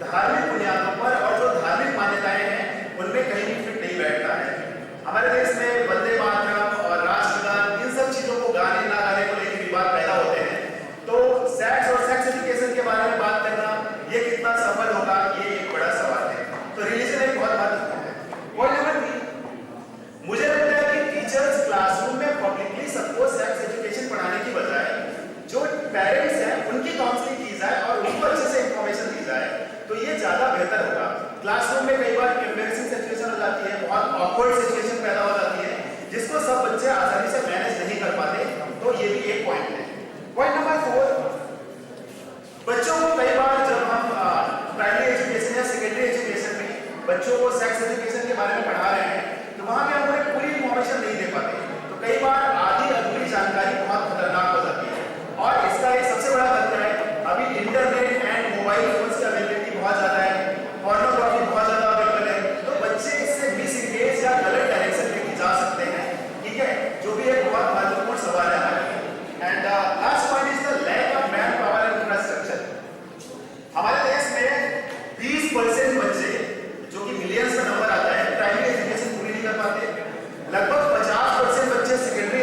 धार्मिक बुनियादों पर और जो धार्मिक मान्यताएं हैं उनमें कहीं भी फिट नहीं बैठता है। हमारे देश में वंदे मातरम और राष्ट्रगान इन सब चीजों को गाने ना गाने को लेकर विवाद पैदा होते हैं, तो सेक्स और सेक्स एजुकेशन के बारे में बात करना ये कितना सफल होगा, ये एक बड़ा सवाल है। तो रिलीजन एक बहुत महत्वपूर्ण है। पॉइंट नंबर 3, मुझे लगता है कि टीचर्स क्लासरूम में पब्लिकली सबको सेक्स एजुकेशन पढ़ाने की बजाय जो पेरेंट्स हैं उनकी काउंसलिंग की जाए और उनको अच्छे से इंफॉर्मेशन दी जाए, तो ये ज्यादा बेहतर होगा। क्लासरूम में कई बार एम्बैरेसिंग सिचुएशन हो जाती है, बहुत ऑकवर्ड सिचुएशन पैदा हो जाती है, जिसको सब बच्चे आसानी से मैनेज नहीं कर पाते, तो ये भी एक पॉइंट है। पॉइंट नंबर 4, बच्चों को कई बार जब हम प्राइमरी एजुकेशन या सेकेंडरी एजुकेशन में बच्चों को सेक्स एजुकेशन के बारे में पढ़ा रहे हैं, तो वहां पे हम उन्हें पूरी इंफॉर्मेशन नहीं दे पाते, तो कई बार आधी अधूरी जानकारी बहुत खतरनाक हो जाती है। और इसका एक सबसे बड़ा खतरा है, अभी इंटरनेट एंड मोबाइल फोन्स की अवेलेबिलिटी बहुत ज्यादा है, पोर्नोग्राफी बहुत ज्यादा अवेलेबल है, तो बच्चे इससे मिसइंगेज या गलत डायरेक्शन में जा सकते हैं, ठीक है, जो भी एक बहुत महत्वपूर्ण सवाल है हमारे। And last point is the lack of man power and infrastructure. हमारे देश में 20% बच्चे, जो कि मिलियंस का नंबर आता है, प्राइमरी एजुकेशन पूरी नहीं कर पाते। लगभग 50% बच्चे secondary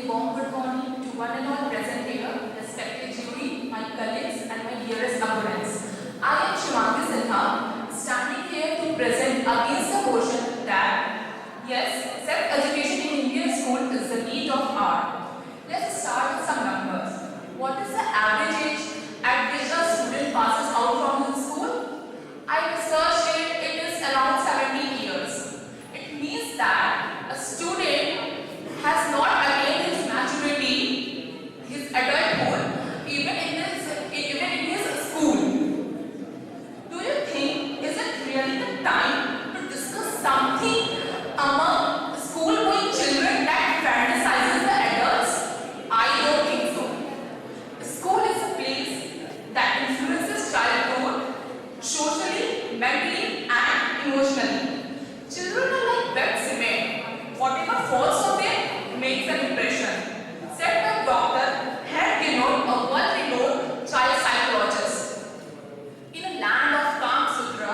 warm good morning to one and all present here, respected jury, my colleagues and my dearest opponents. I am Shivangi Sinha, standing here to present against the motion that yes, self-education in Indian school is the need of hour. Let's start with some numbers. What is the average age at which a student passes out from his school? I researched it is around 17 years. It means that a student has not attained his maturity, his adulthood, even in his school. Do you think is it really the time to discuss something among school-going children that fantasizes the adults? I don't think so. School is a place that influences childhood socially, mentally, and emotionally. Children are like wet cement. Whatever falls on them makes an impression. Said by Dr. Head Ginot, a world-renowned child psychologist. In a land of Kama Sutra,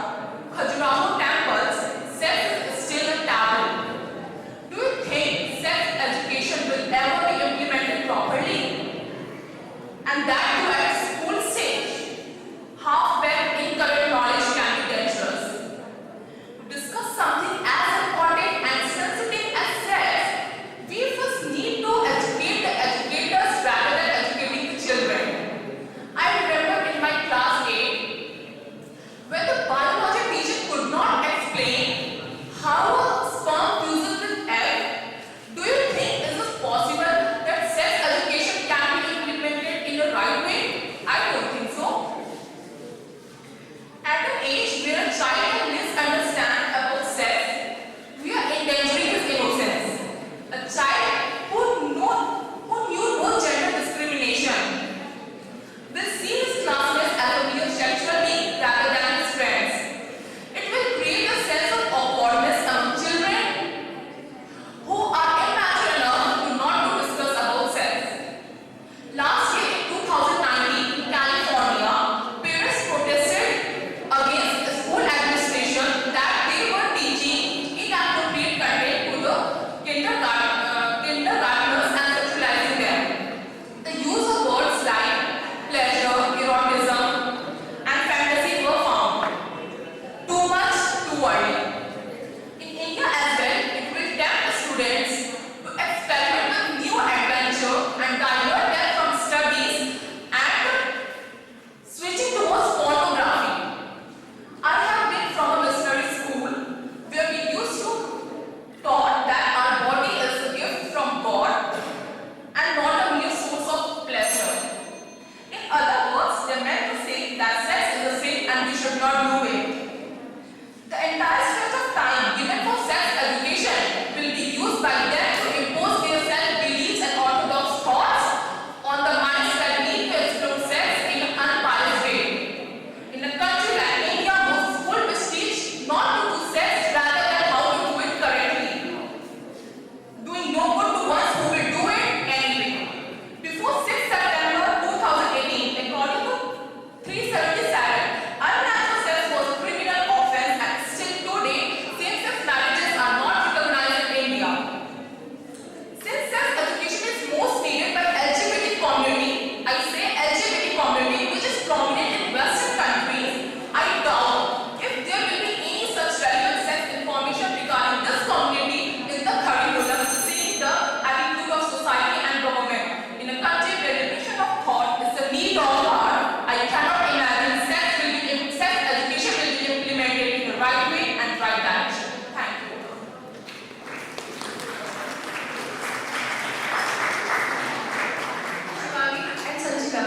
Khajuraho temples, sex is still a taboo. Do you think sex education will ever be implemented properly? And that too at a school stage. Half-baked incorrect knowledge can be dangerous. To discuss something as important and sensitive as sex, we first need to educate the educators rather than educating the children. I remember in my class 8, when the biology teacher could not explain how a sperm fuses with egg, do you think is it possible that sex education can be implemented in the right way? I don't think so. At an age where a child can misunderstand about sex, we are endangering his innocence. A child who knew no gender discrimination will see his classmates as a mere sexual being rather than his friends. It will create a sense of awkwardness among children who are immature enough to not to discuss about sex. Last year in 2019 in California, parents protested against the school administration that they were teaching inappropriate content to the kindergartners and sexualizing them. The use of words like pleasure, erotism, and fantasy were found too much too early. In India as well, it will tempt the students to experiment with new adventure and divert them from studies and switching towards pornography. I have been from a missionary school where we used to taught that our body is a gift from God and not a mere source of pleasure. In other words, they meant to say that sex is a sin and we should not do it. The entire stretch of time given for sex education will be used by them to impose their self-beliefs and orthodox thoughts on the minds that need to explore sex in an unbiased way. In a country like India, most schools will teach not to do sex rather than how to do it correctly, doing no good to ones who will do it anyway. Before 6 September 2018, according to 377, unnatural sex was a criminal offense and still today, same-sex marriages are not recognized in India. Since sex education is most needed by LGBT community, I say LGBT community which is prominent in Western countries, I doubt if there will be any such relevant sex information regarding this community in the curriculum, seeing the attitude of society and government. In a country where liberation of thought is the need of hour, I cannot imagine sex education will be implemented in the right way and right direction. Thank you. Shivangi and Sanjita.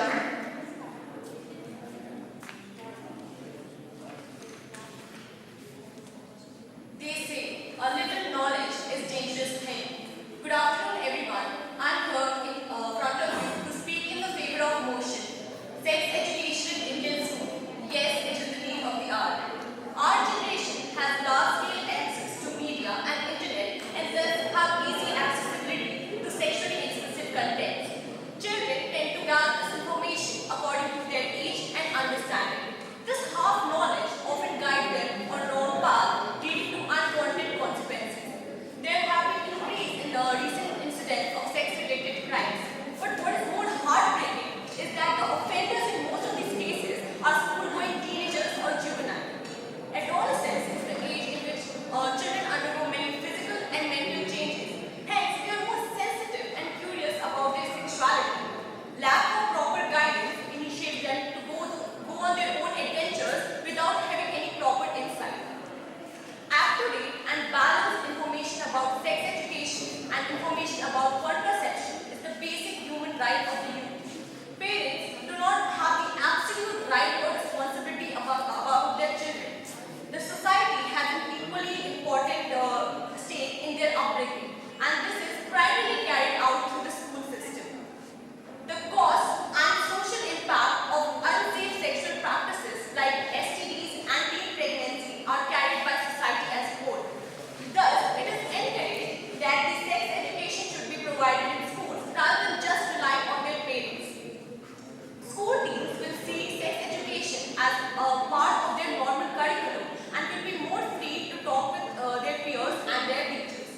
They say a little knowledge is dangerous thing. Good afternoon, everyone. I'm here in front of you to speak in the favor of motion. Sex education in Indian school. Yes, it is the need of the hour. Our generation has large-scale access to media and internet and thus have easy accessibility to sexually explicit content. Children tend to gather this information according to their age and understanding. This half knowledge often guides them on wrong path, leading to unwanted information about contraception is the basic human right of the youth. Parents do not have the absolute right or responsibility about their children. The society has an equally important stake in their upbringing, and this is primarily carried out through the school system. The cost and social impact of unsafe sexual practices like STDs and teen pregnancy are carried by society as a whole. Thus, it is encouraged that the sex education should be provided in schools rather than just rely on their parents. School teams will see sex education as a part of their normal curriculum and will be more free to talk with their peers and their teachers.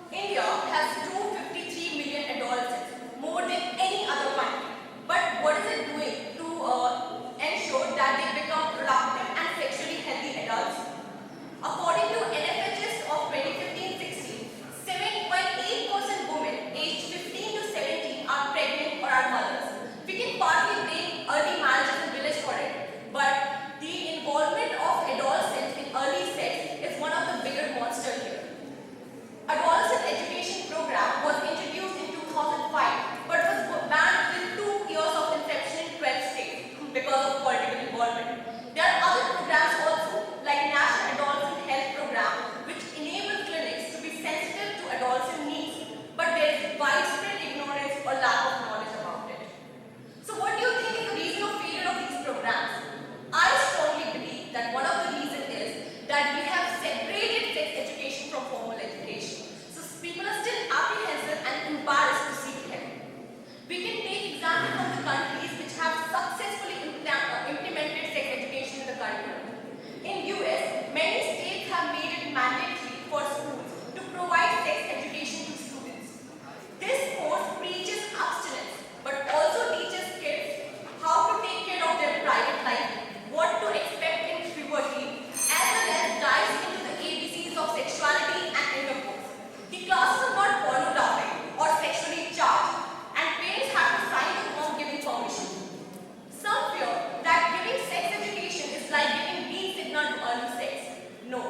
India has 253 million adolescents, more than any other country. But what is it doing to ensure that they become productive and sexually healthy adults? According to NFHS of 2015-16, 7.8% women aged 15 to 17 are pregnant or are mothers. We can partly blame early marriage in village for it, but the involvement of adolescents in early sex is one of the bigger monsters here. Adolescent education program was introduced in 2005, but was banned within 2 years of inception in 12 states because of political involvement. There are other programs also, like National Adolescent Health Program, which enable clinics to be sensitive to adolescent needs, but there is widespread ignorance or lack of knowledge about it. So what do you think is the reason of failure of these programs? I strongly believe that one of the reasons is that we have separated sex education from formal education. So people are still apprehensive and embarrassed to seek help. We can take examples from the countries which have successfully implemented sex education in the curriculum. In US, many states have made it mandatory for schools to provide sex education to students. This course preaches abstinence, but also teaches kids how to take care of their private life, what to expect in puberty, as well as dives into the ABCs of sexuality and intercourse. The classes are not pornographic or sexually charged, and parents have to sign the form giving permission. Some fear that giving sex education is like giving green signal to early sex. No.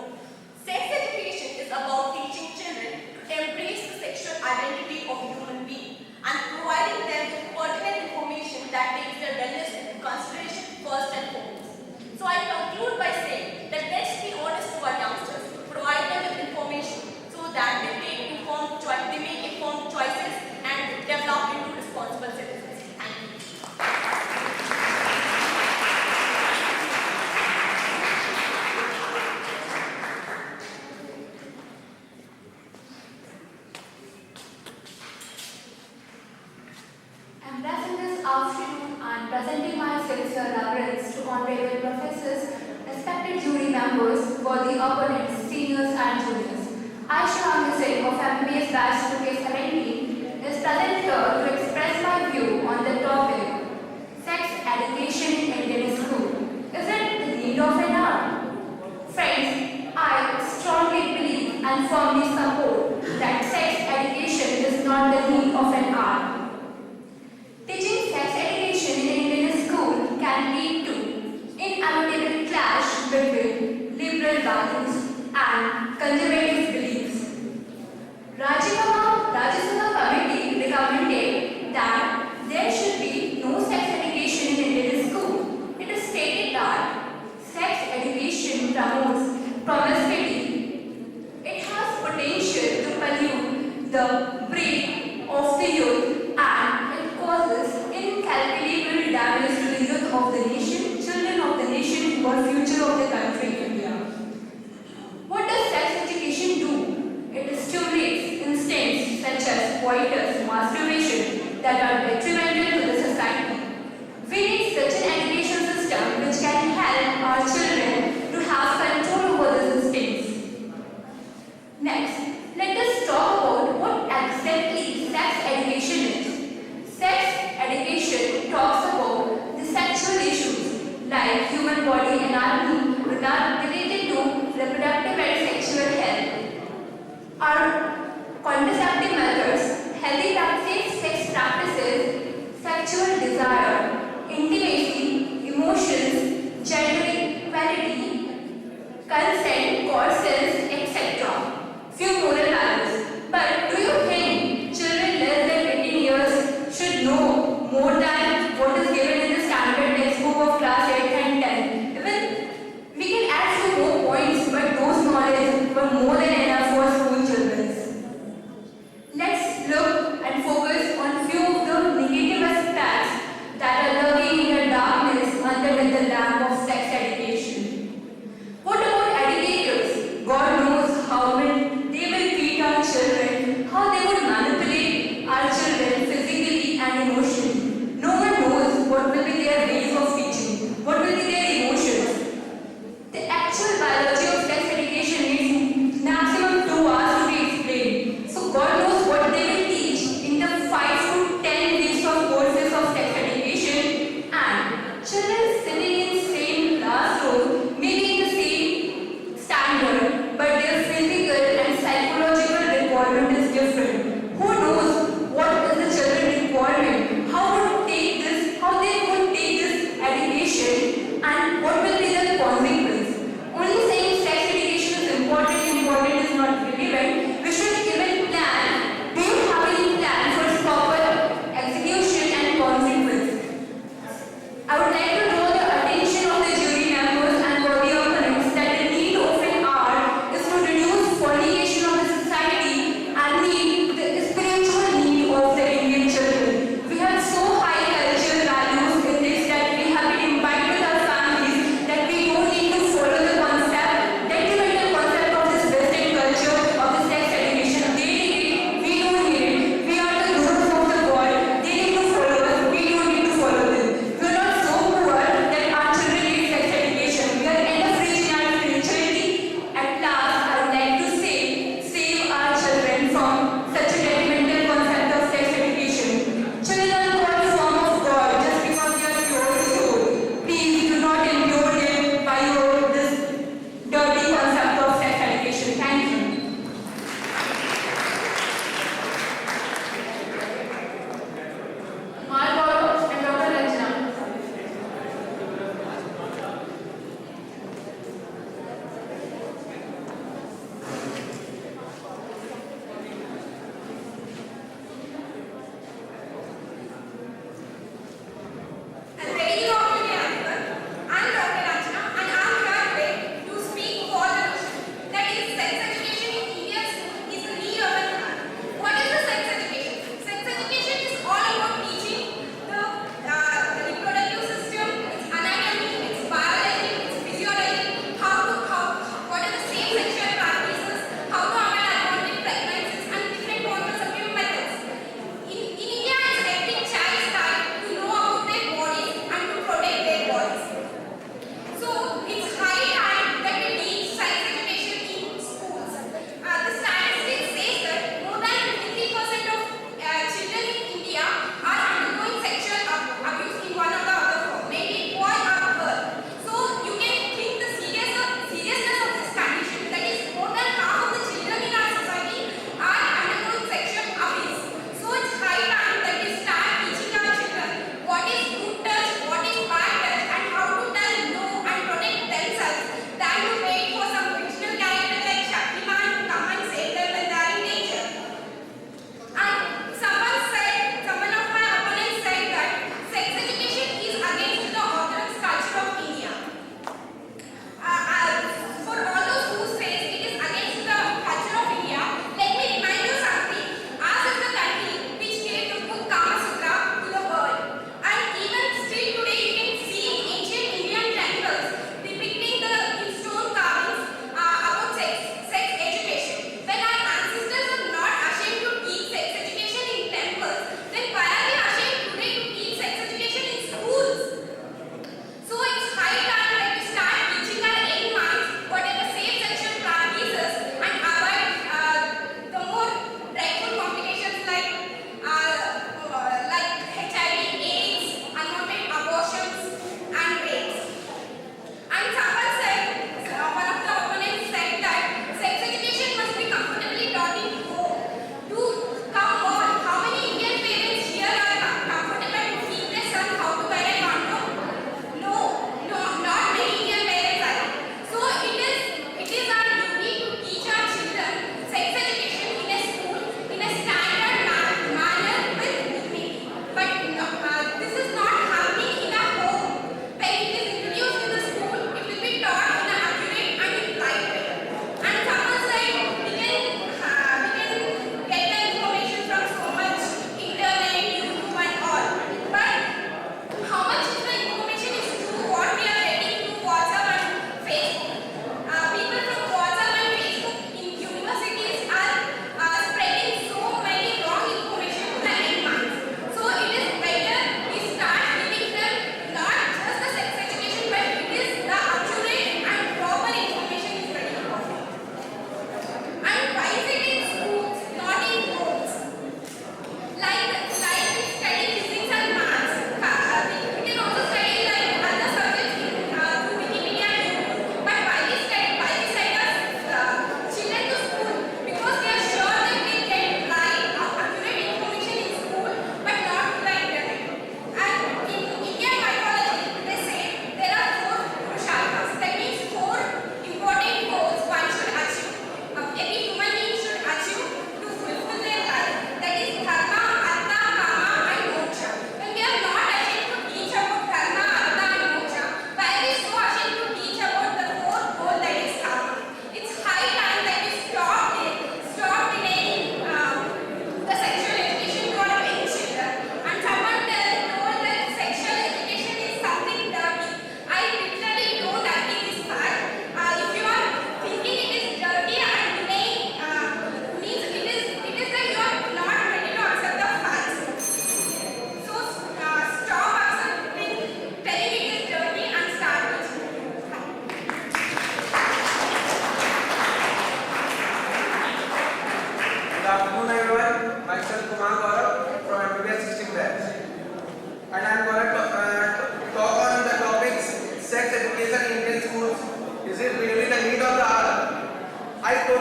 Sex education is about teaching children to embrace the sexual identity of a human being and providing them with pertinent information that takes their wellness into consideration first and foremost. So I conclude by saying that let's be honest to our youngsters, provide them with information so that they make informed choices and develop into responsible citizens. Thank you. I'm present this afternoon and presenting my sincere reverence to honorable professors, respected jury members, worthy opponents, seniors and juniors. I, Shivanga Singh of MBBS Batch 2K17, is present here to express my view on the topic, sex education in Indian school. Is it the need of an hour? Friends, I strongly believe and firmly support that sex education is not the need of an hour. Teaching sex education in Indian school can lead to inevitable clash between liberal values and conservative beliefs. Rajya Sabha committee recommended that there should be no sex education in Indian school. It is stated that sex education promotes promiscuity. It has potential to pollute the brain of the youth and it causes incalculable damage to the youth of the nation, children of the nation who are future of the country India. What does sex education do? It stimulates instincts such as coitus, masturbation that are detrimental to the society. We need such an education system which can help our children to have control over those instincts. Next, let us talk about what exactly sex education is. Sex education talks about the sexual issues like human body anatomy related to reproductive and sexual health. Our contraceptive methods, healthy sex practices, sexual desire, intimacy, emotions, gender equality, consent, conscience, etc. Few moral values.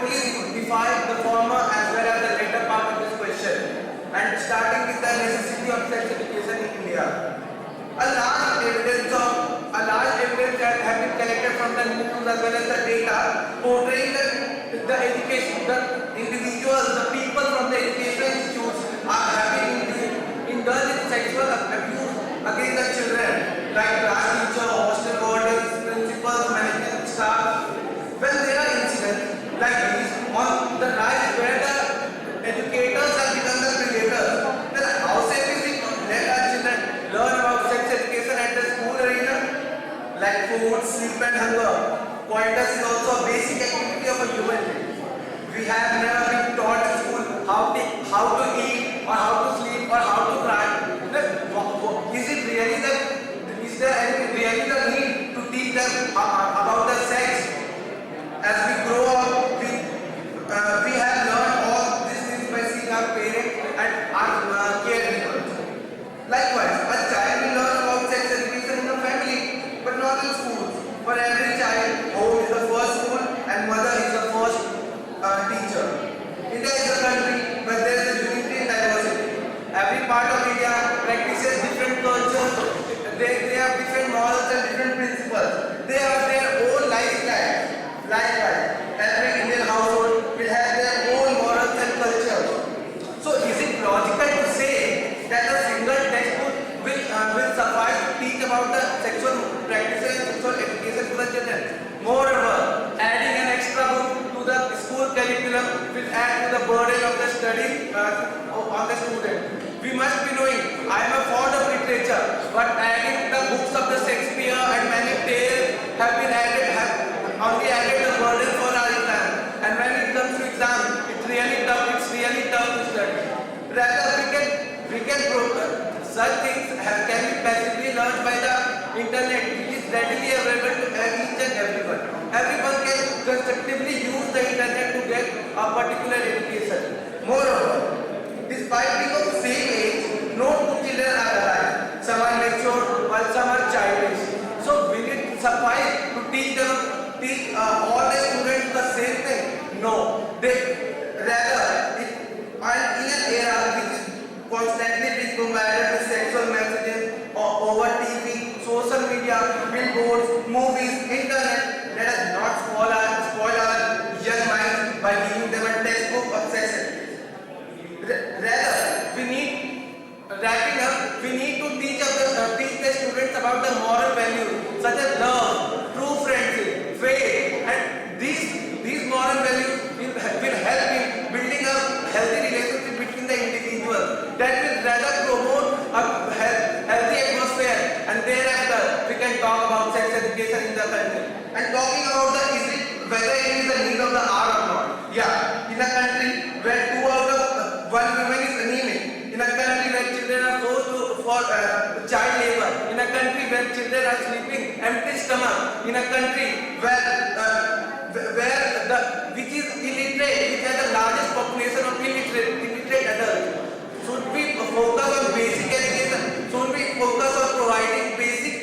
totally define the former as well as the later part of this question, and starting with the necessity of sex education in India. A large evidence have been collected from the news as well as the data portraying the education, the individuals, the people from the education institutes are having indulged in sexual abuse against the children, like class teacher, hostel wardens, principals, management staff. When there are incidents like these on the rise where the educators have become the predators, then how safe is it to let our children learn about sex education at the school arena? Like food, sleep and hunger. Pointers is also a basic activity of a human being. We have never been taught in school how to eat or how to sleep or how to cry. Is there really the need to teach them about the sex? As we grow up, we have learned all these things by seeing our parents and our caregivers. Likewise, a child will learn about sex education in the family, but not in schools. For every child, home is the first school and mother is the first teacher. India is a country where there is a unity in diversity. Every part of India practices different cultures. They have different morals and different principles. They have their own lifestyle. Likewise, every Indian household will have their own morals and culture. So is it logical to say that a single textbook will suffice to teach about the sexual practices and sexual education to the children? Moreover, adding an extra book to the school curriculum will add to the burden of the study on the student. We must be knowing, I am a fond of literature, but adding the books of the Shakespeare and many tales have only added the burden for our exam. And when it comes to exam, it's really tough to study. Rather, such things can be passively learned by the internet, which is readily available to each and everyone. Everyone can constructively use the internet to get a particular education. Moreover, despite being of the same age, no two children are alike. Some are mature while some are childish. So will it suffice to teach all the students the same thing? No. Rather, in an era which is constantly being bombarded with sexual messages over TV, social media, billboards, movies, internet, let us not spoil our young minds by giving them a textbook of sex education. Rather, we need to teach the students about the moral values such as love, true friendship, faith, and these moral values will help in building a healthy relationship between the individuals. That will rather promote a healthy atmosphere, and thereafter we can talk about sex education in the country. And talking about whether it is the need of the hour or not. Yeah, in a country where 2 out of 1 woman is anemic, in a country where children are forced for child labor, in a country where children are sleeping empty stomach, in a country which is illiterate, which has the largest population of illiterate adults. Should we focus on basic education? Should we focus on providing basic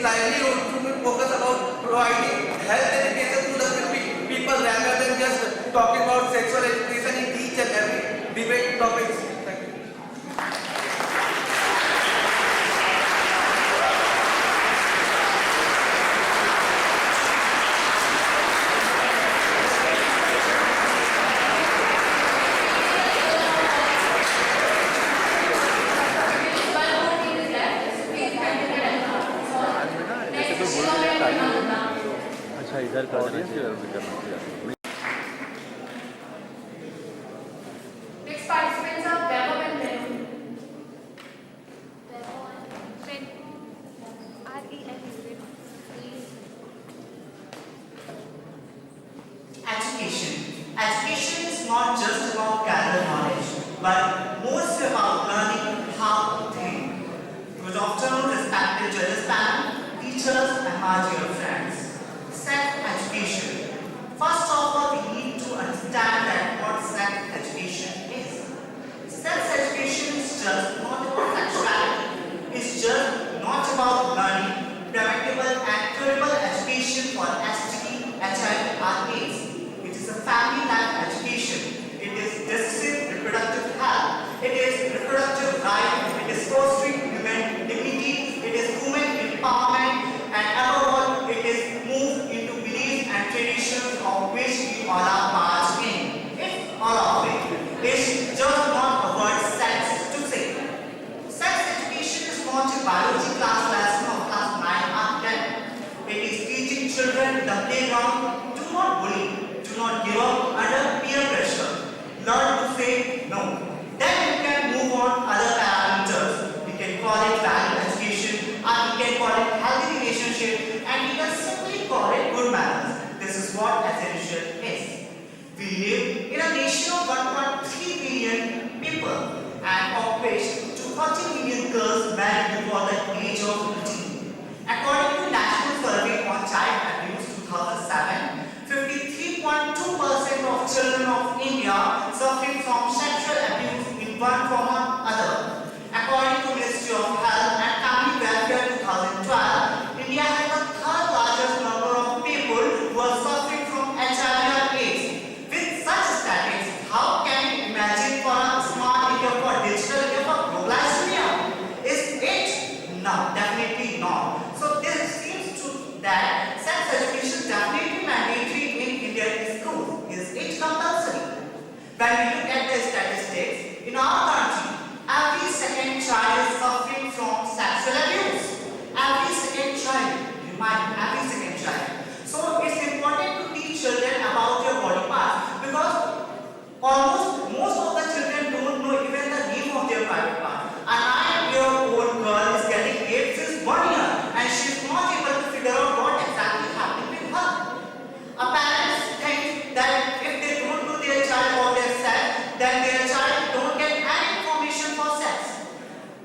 livelihood? Should we focus about providing health education to the people rather than just talking about sexual education in each and every debate topics? Thank you. अच्छा इधर का audience इधर भी करना चाहिए. Next participants are Bebo and Renu. Education. Education is not just about gather knowledge, but mostly about learning how to think. Good afternoon, respected judges panel, teachers, and my dear friends. Sex education. First of all, we need to understand that what sex education is. Sex education is just not about sexuality. It's just not about learning preventable and curable education for STD, HIV, and AIDS. It is all our parts in. If all of it is just not a word sex to say. Sex education is not a biology class lesson of class 9 or 10. It is teaching children in the playground, do not bully, do not give up under peer pressure. Learn to say no. Then we can move on other parameters. We can call it value education, or we can call it healthy relationship, and we can simply call it good manners. This is what education is. We live in a nation of 1.3 billion people, and of which 240 million girls married before the age of 18. According to National Survey on Child Abuse 2007, 53.2% of children of India suffering from sexual abuse in one form or other. According to Ministry of Health and Family Welfare 2012, India has the third largest number of people who are suffering from HIV or AIDS. With such statistics, how can you imagine for a smart India, for digital India, for globalized India? Is it? No, definitely not. So this seems to that sex education definitely mandatory in Indian schools. Is it compulsory? When we look at the statistics, in our country, every second child is suffering from sexual abuse. Every second child, every second child. So it's important to teach children about their body parts, because most of the children don't know even the name of their private part. A 9-year-old girl is getting raped since 1 year, and she's not able to figure out what exactly happened with her. Our parents think that if they don't do their child about their sex, then their child don't get any information for sex.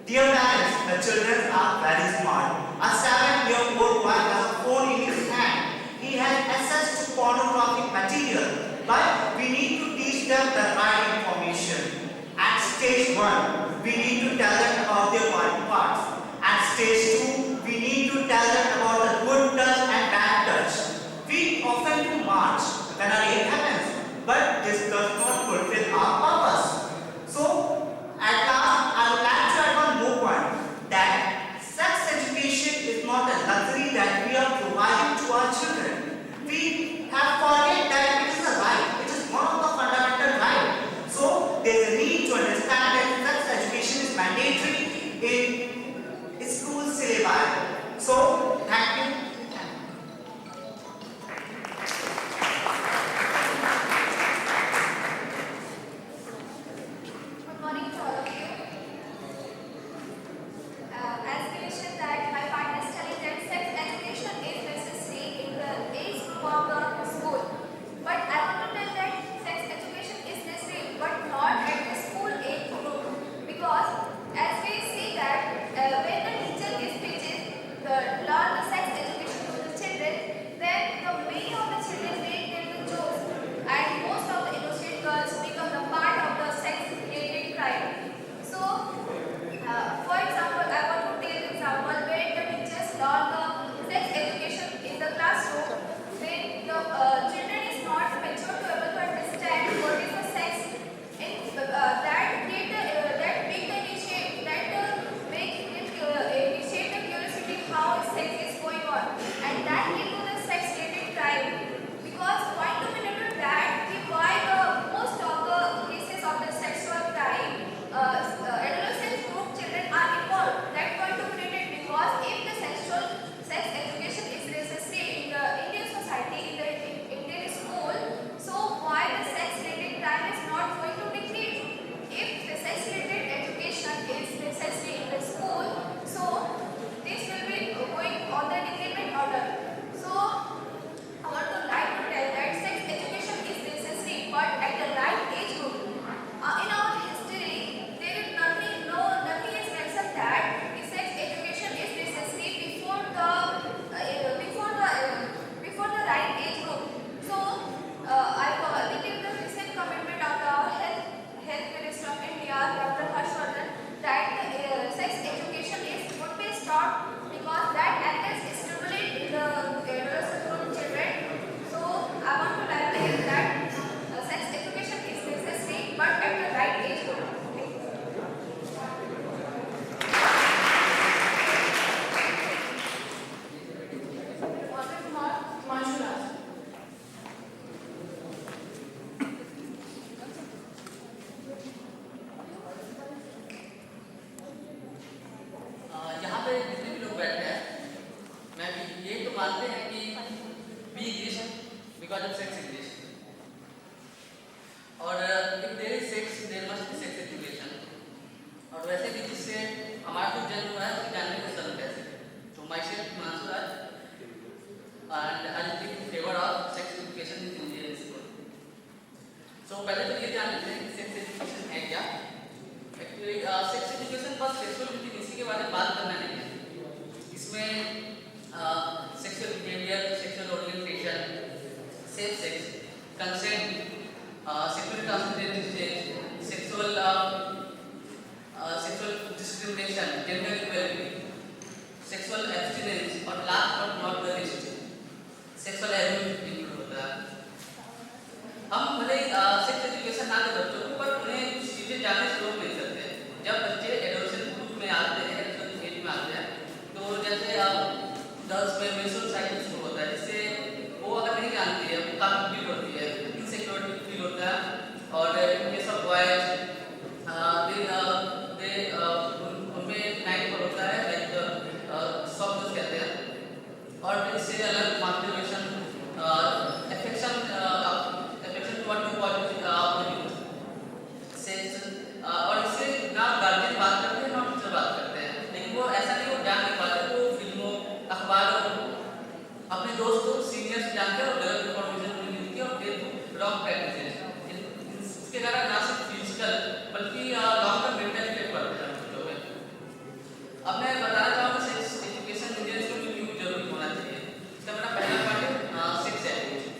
Dear parents, the children are very smart. A 7-year-old boy has a phone in his hand. He has access to pornographic material, but we need to teach them the right information. At stage 1, we need to tell them about their body parts. At stage 2, we need to tell them about the good touch and bad touch. We often do march when a rape happens, but this does not fulfill our purpose. So, at last, I would like to add one more point, that sex education is not a luxury that we are providing to our children. We have forget that it is a right, it is one of the fundamental rights. So, there is a need to understand that sex पहले तो ये जान लेते हैं कि sex education है क्या। Actually sex education बस सेक्सुअल इंटीमेसी के बारे में बात करना नहीं है। इसमें sexual behaviour, sexual orientation, safe sex, consent, sexually transmitted disease, sexual discrimination, gender equality, sexual abstinence और last but not the least sexual abuse include होता है। हम भले सेक्स एजुकेशन ना दें बच्चों को, पर उन्हें कुछ चीज़ें जानने से रोक नहीं सकते। जब बच्चे एडोलेसेंट ग्रुप में आते हैं, एडोलेसेंट एज में आते हैं, तो जैसे गर्ल्स में मेंस्ट्रुअल साइकिल शुरू होता है, जिससे वो अगर नहीं जानती है वो काफी फील होती है, इनसिक्योरिटी फील होता है। और इन केस ऑफ बॉयज उनमें नाइट पर होता है लाइक सॉफ्ट कहते हैं। और इससे अलग masturbation, affection toward to positive sex, और इससे ना गार्जियन बात करते हैं ना टीचर बात करते हैं, लेकिन वो ऐसा नहीं, वो जान नहीं पाते, वो फिल्मों अखबारों अपने दोस्तों सीनियर्स जानते हैं और गलत इन्फॉर्मेशन मिलती है और दे रॉन्ग प्रैक्टिसेस। इसके कारण ना सिर्फ फिजिकल बल्कि लॉन्ग टर्म मेंटल इफेक्ट पड़ता है बच्चों में। अब मैं बताना चाहूँगा सेक्स एजुकेशन इंडियन स्कूल में क्यों जरूरी होना चाहिए। इसका मेरा पहला पॉइंट है सेक्स एजुकेशन।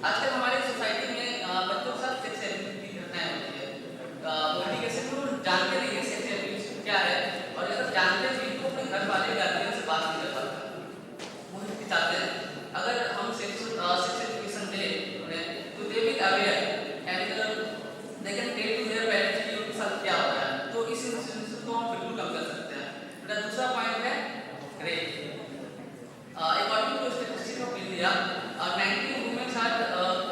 आजकल हमारी सोसाइटी में बच्चों के साथ सेक्स एजुकेशन की घटनाएं होती है। एजुकेशन को जानते नहीं है सेक्स एजुकेशन क्या है, और अगर जानते भी तो अपने घर वाले गार्जियन से बात नहीं कर पाते, वो हिचकिचाते हैं। अगर हम सेक्स एजुकेशन दें उन्हें तो they be aware and they can tell to their parents कि उनके साथ क्या हो रहा है, तो इस इंसिडेंस को हम बिल्कुल कम कर सकते हैं। मेरा दूसरा पॉइंट है rape. According to statistics of India 19 women are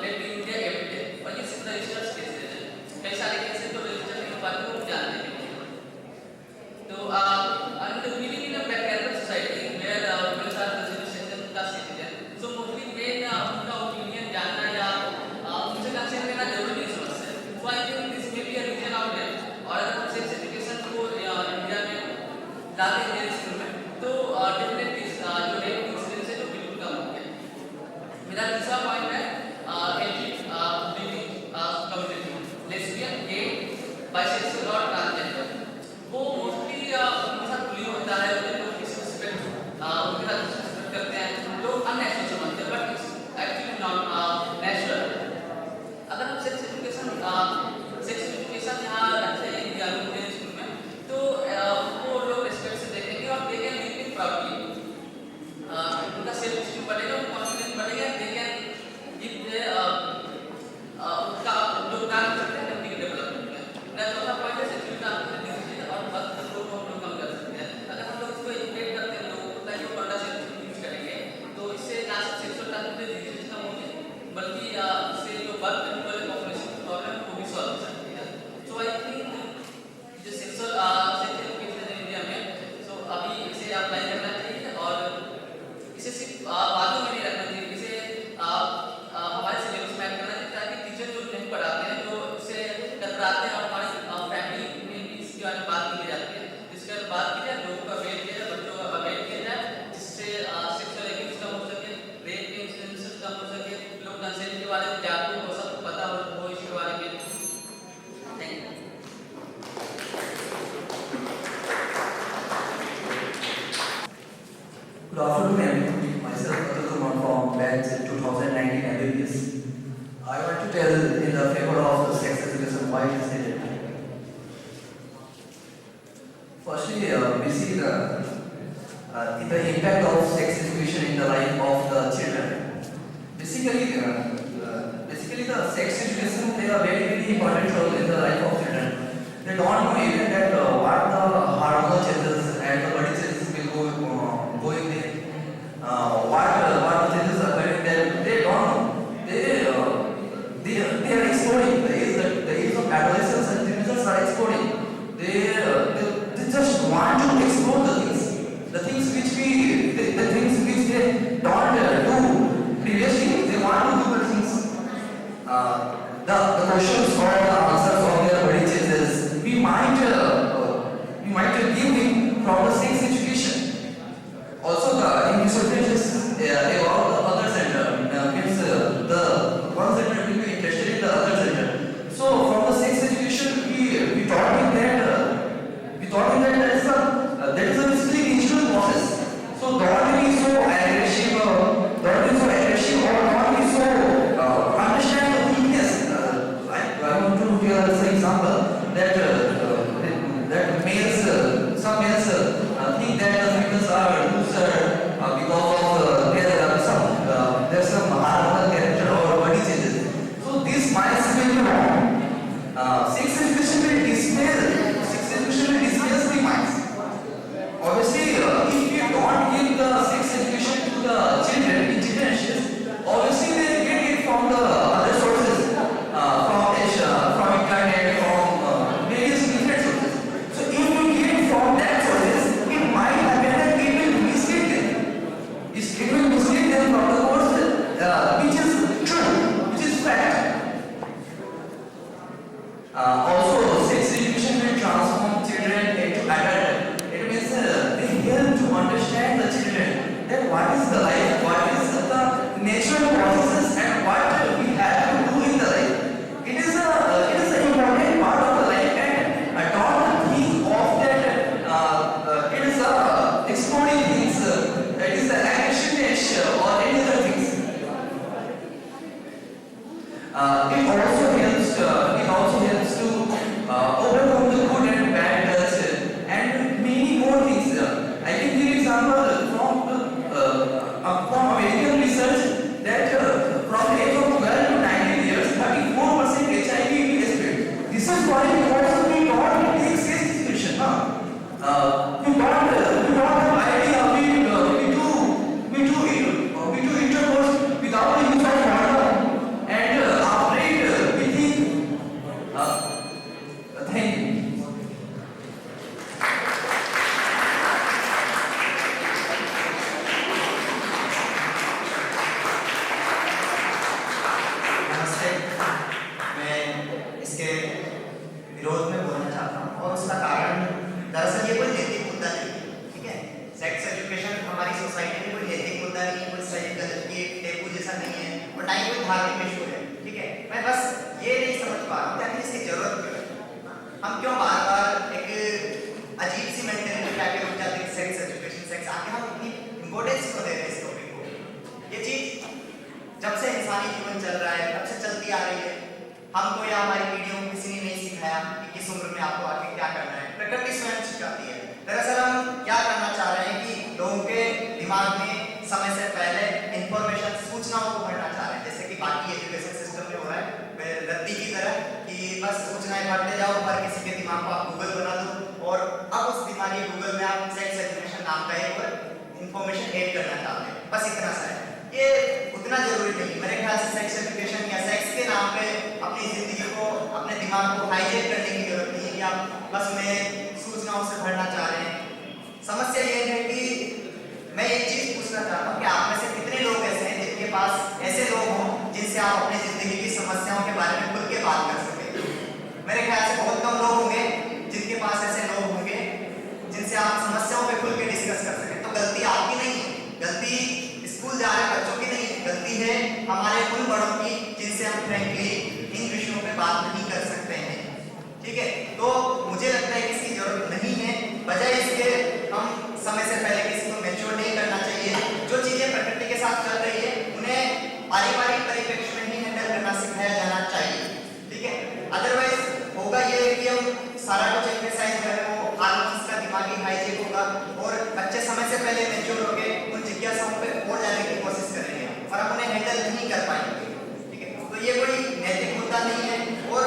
raped in India every day, और ये सिर्फ रजिस्टर्ड केसेस हैं। कई सारे केसेस तो रजिस्टर नहीं हो पाते, वो जानते नहीं। तो we live in a patriarchal society where women are considered second-class citizens. So mostly men उनका ओपिनियन जानना या उनसे कंसेंट लेना जरूरी नहीं समझते। So I think this may be a reason of rape. और अगर हम सेक्स एजुकेशन को इंडिया में लाते हैं इंडियन स्कूल में, तो डेफिनेटली जो रेप इंसिडेंस है तो बिल्कुल कम होंगे। मेरा तीसरा पॉइंट है LGBT कम्युनिटी, लेस्बियन, गे, बाइसेक्सुअल और ट्रांसजेंडर। वो मोस्टली उनके साथ बुलिंग होता है, उन्हें लोग डिसरिस्पेक्ट उनके साथ डिसरिस्पेक्ट करते हैं, लोग अननेचुरल समझते हैं, but it's actually not natural. अगर हम सेक्स एजुकेशन यहाँ रखते हैं इंडिया में इंडियन स्कूल में, तो वो लोग रिस्पेक्ट से देखेंगे और they can live it proudly. उनका सेल्फ एस्टीम बढ़ेगा, उनका कॉन्फिडेंस बढ़ेगा, दे कैन गिव उनका योगदान कर सकते हैं कंट्री के डेवलपमेंट में। मेरा चौथा पॉइंट है सेक्सुअल ट्रांसमिटेड डिजीज और बर्थ कंट्रोल को हम लोग कम कर सकते हैं। अगर हम लोग इसको एजुकेट करते हैं लोगों को ताकि वो कॉन्ट्रासेप्टिव यूज करेंगे, तो इससे ना सिर्फ सेक्सुअल ट्रांसमिटेड डिजीज कम होंगे, बल्कि इससे जो बर्थ कंट्रोल पॉपुलेशन की प्रॉब्लम है वो भी सॉल्व हो सकती है। सो आई थिंक जो सेक्स एजुकेशन है इंडिया में, सो अभी इसे अप्लाई करना चाहिए और इसे सिर्फ बातों में नहीं रखना चाहिए, इसे हमारे सिलेबस में ऐड करना चाहिए, ताकि टीचर जो नहीं पढ़ाते हैं, जो इससे टकराते हैं, और हमारी फैमिली में भी इसके बारे में बात की जाती है, जिसके बारे में बात की जाए, लोगों का अवेयर किया जाए, बच्चों का अवेयर किया जाए, जिससे सेक्सुअल एब्यूज कम हो सके, रेप के इंसिडेंसेस कम हो सके, लोग कंसेंट के बारे में जागरूक हो, सबको पता हो इसके बारे में। Thank you. Good afternoon everyone, myself Atul Kumar from batch 2019 MBBS. I want to tell in the favor of the sex education why it is needed. Firstly, we see the impact of sex education in the life of the children. Basically the sex education play a very important role in the life of children. They don't know even that what the hormonal changes and the body changes will go in there. What the changes are going there, they don't know. They are exploding. The age of adolescence and teenagers are exploding. They just want to explore the things which they don't do previously. They want to do the things. The questions or the answers of their body changes, we might give him from the sex education. Also, the research about the other gender means the one gender will be interested in the other gender. So it also helps to overcome the good and bad culture and many more things. I can give example from American research that from the age of 12 to 19 years, 34% HIV is spread. This is why we also we don't take sex education. We don't have idea. We do intercourse without the use of condom, and after it we think. Thank you. नमस्ते, मैं इसके विरोध में बोलना चाहता हूँ और उसका कारण दरअसल ये कोई नैतिक मुद्दा नहीं है, ठीक है। सेक्स एजुकेशन हमारी सोसाइटी में कोई नैतिक मुद्दा नहीं है, कोई सही गलत की टेबू जैसा नहीं है और ना ही कोई धार्मिक इशू है, ठीक है। मैं बस ये नहीं समझ पा रहा हूँ कि आखिर इसकी जरूरत क्यों है। हम क्यों बार बार एक अजीब सी मेंटेलिटी पे आके रुक जाते हैं सेक्स एजुकेशन, सेक्स आके हम इतनी इम्पोर्टेंस क्यों दे रहे हैं इस टॉपिक को। ये चीज जब से इंसानी जीवन चल रहा है तब से चलती आ रही है। हमको या हमारी पीढ़ियों को किसी ने नहीं सिखाया कि किस उम्र में आपको आगे क्या करना है, प्रकृति स्वयं सिखाती है। दरअसल हम क्या करना चाह रहे हैं कि लोगों के दिमाग में समय से पहले इंफॉर्मेशन, सूचनाओं को भरना चाह रहे हैं, जैसे कि बाकी एजुकेशन सिस्टम में हो रहा है रद्दी की तरह कि बस सूचनाएं भरते जाओ, हर किसी के दिमाग को आप गूगल बना दो और अब उस दिमागी गूगल में आप सेक्स एजुकेशन नाम का एक इंफॉर्मेशन ऐड करना चाहते हैं। बस इतना सा है, ये उतना जरूरी नहीं। मेरे ख्याल से सेक्स एजुकेशन या सेक्स के नाम पे अपनी जिंदगी को, अपने दिमाग को हाईजेक करने की जरूरत नहीं है कि आप बस में सूचनाओं से भरना चाह रहे हैं। समस्या ये है कि मैं एक चीज पूछना चाहता हूँ कि आप में से कितने लोग ऐसे हैं जिनके पास ऐसे लोग हों जिनसे आप अपनी जिंदगी की समस्याओं के बारे में खुल के बात कर सकें। मेरे ख्याल से बहुत कम लोग होंगे जिनके पास ऐसे लोग होंगे जिनसे आप समस्याओं पे खुल के डिस्कस कर सकें। तो गलती आपकी नहीं है, गलती स्कूल जा रहे बच्चों की नहीं है, गलती है हमारे उन बड़ों की जिनसे हम फ्रैंकली इन विषयों पे बात नहीं कर सकते हैं, ठीक है। तो मुझे लगता है कि इसकी जरूरत नहीं है, बजाय इसके हम समय से पहले किसी को मैच्योर नहीं करना चाहिए। जो चीजें प्रकृति के साथ चल रही है उन्हें पारिवारिक परिप्रेक्ष्य में ही हैंडल करना सिखाया जाना चाहिए, ठीक है। अदरवाइज होगा ये कि हम सारा कुछ एक्सरसाइज कर रहे हो, हार्मोन्स का दिमागी हाईजेक होगा और बच्चे समय से पहले मैच्योर होके उन जिज्ञासाओं पे और जाने की कोशिश करेंगे और हम उन्हें हैंडल नहीं कर पाएंगे, ठीक है। तो ये कोई नैतिक मुद्दा नहीं है और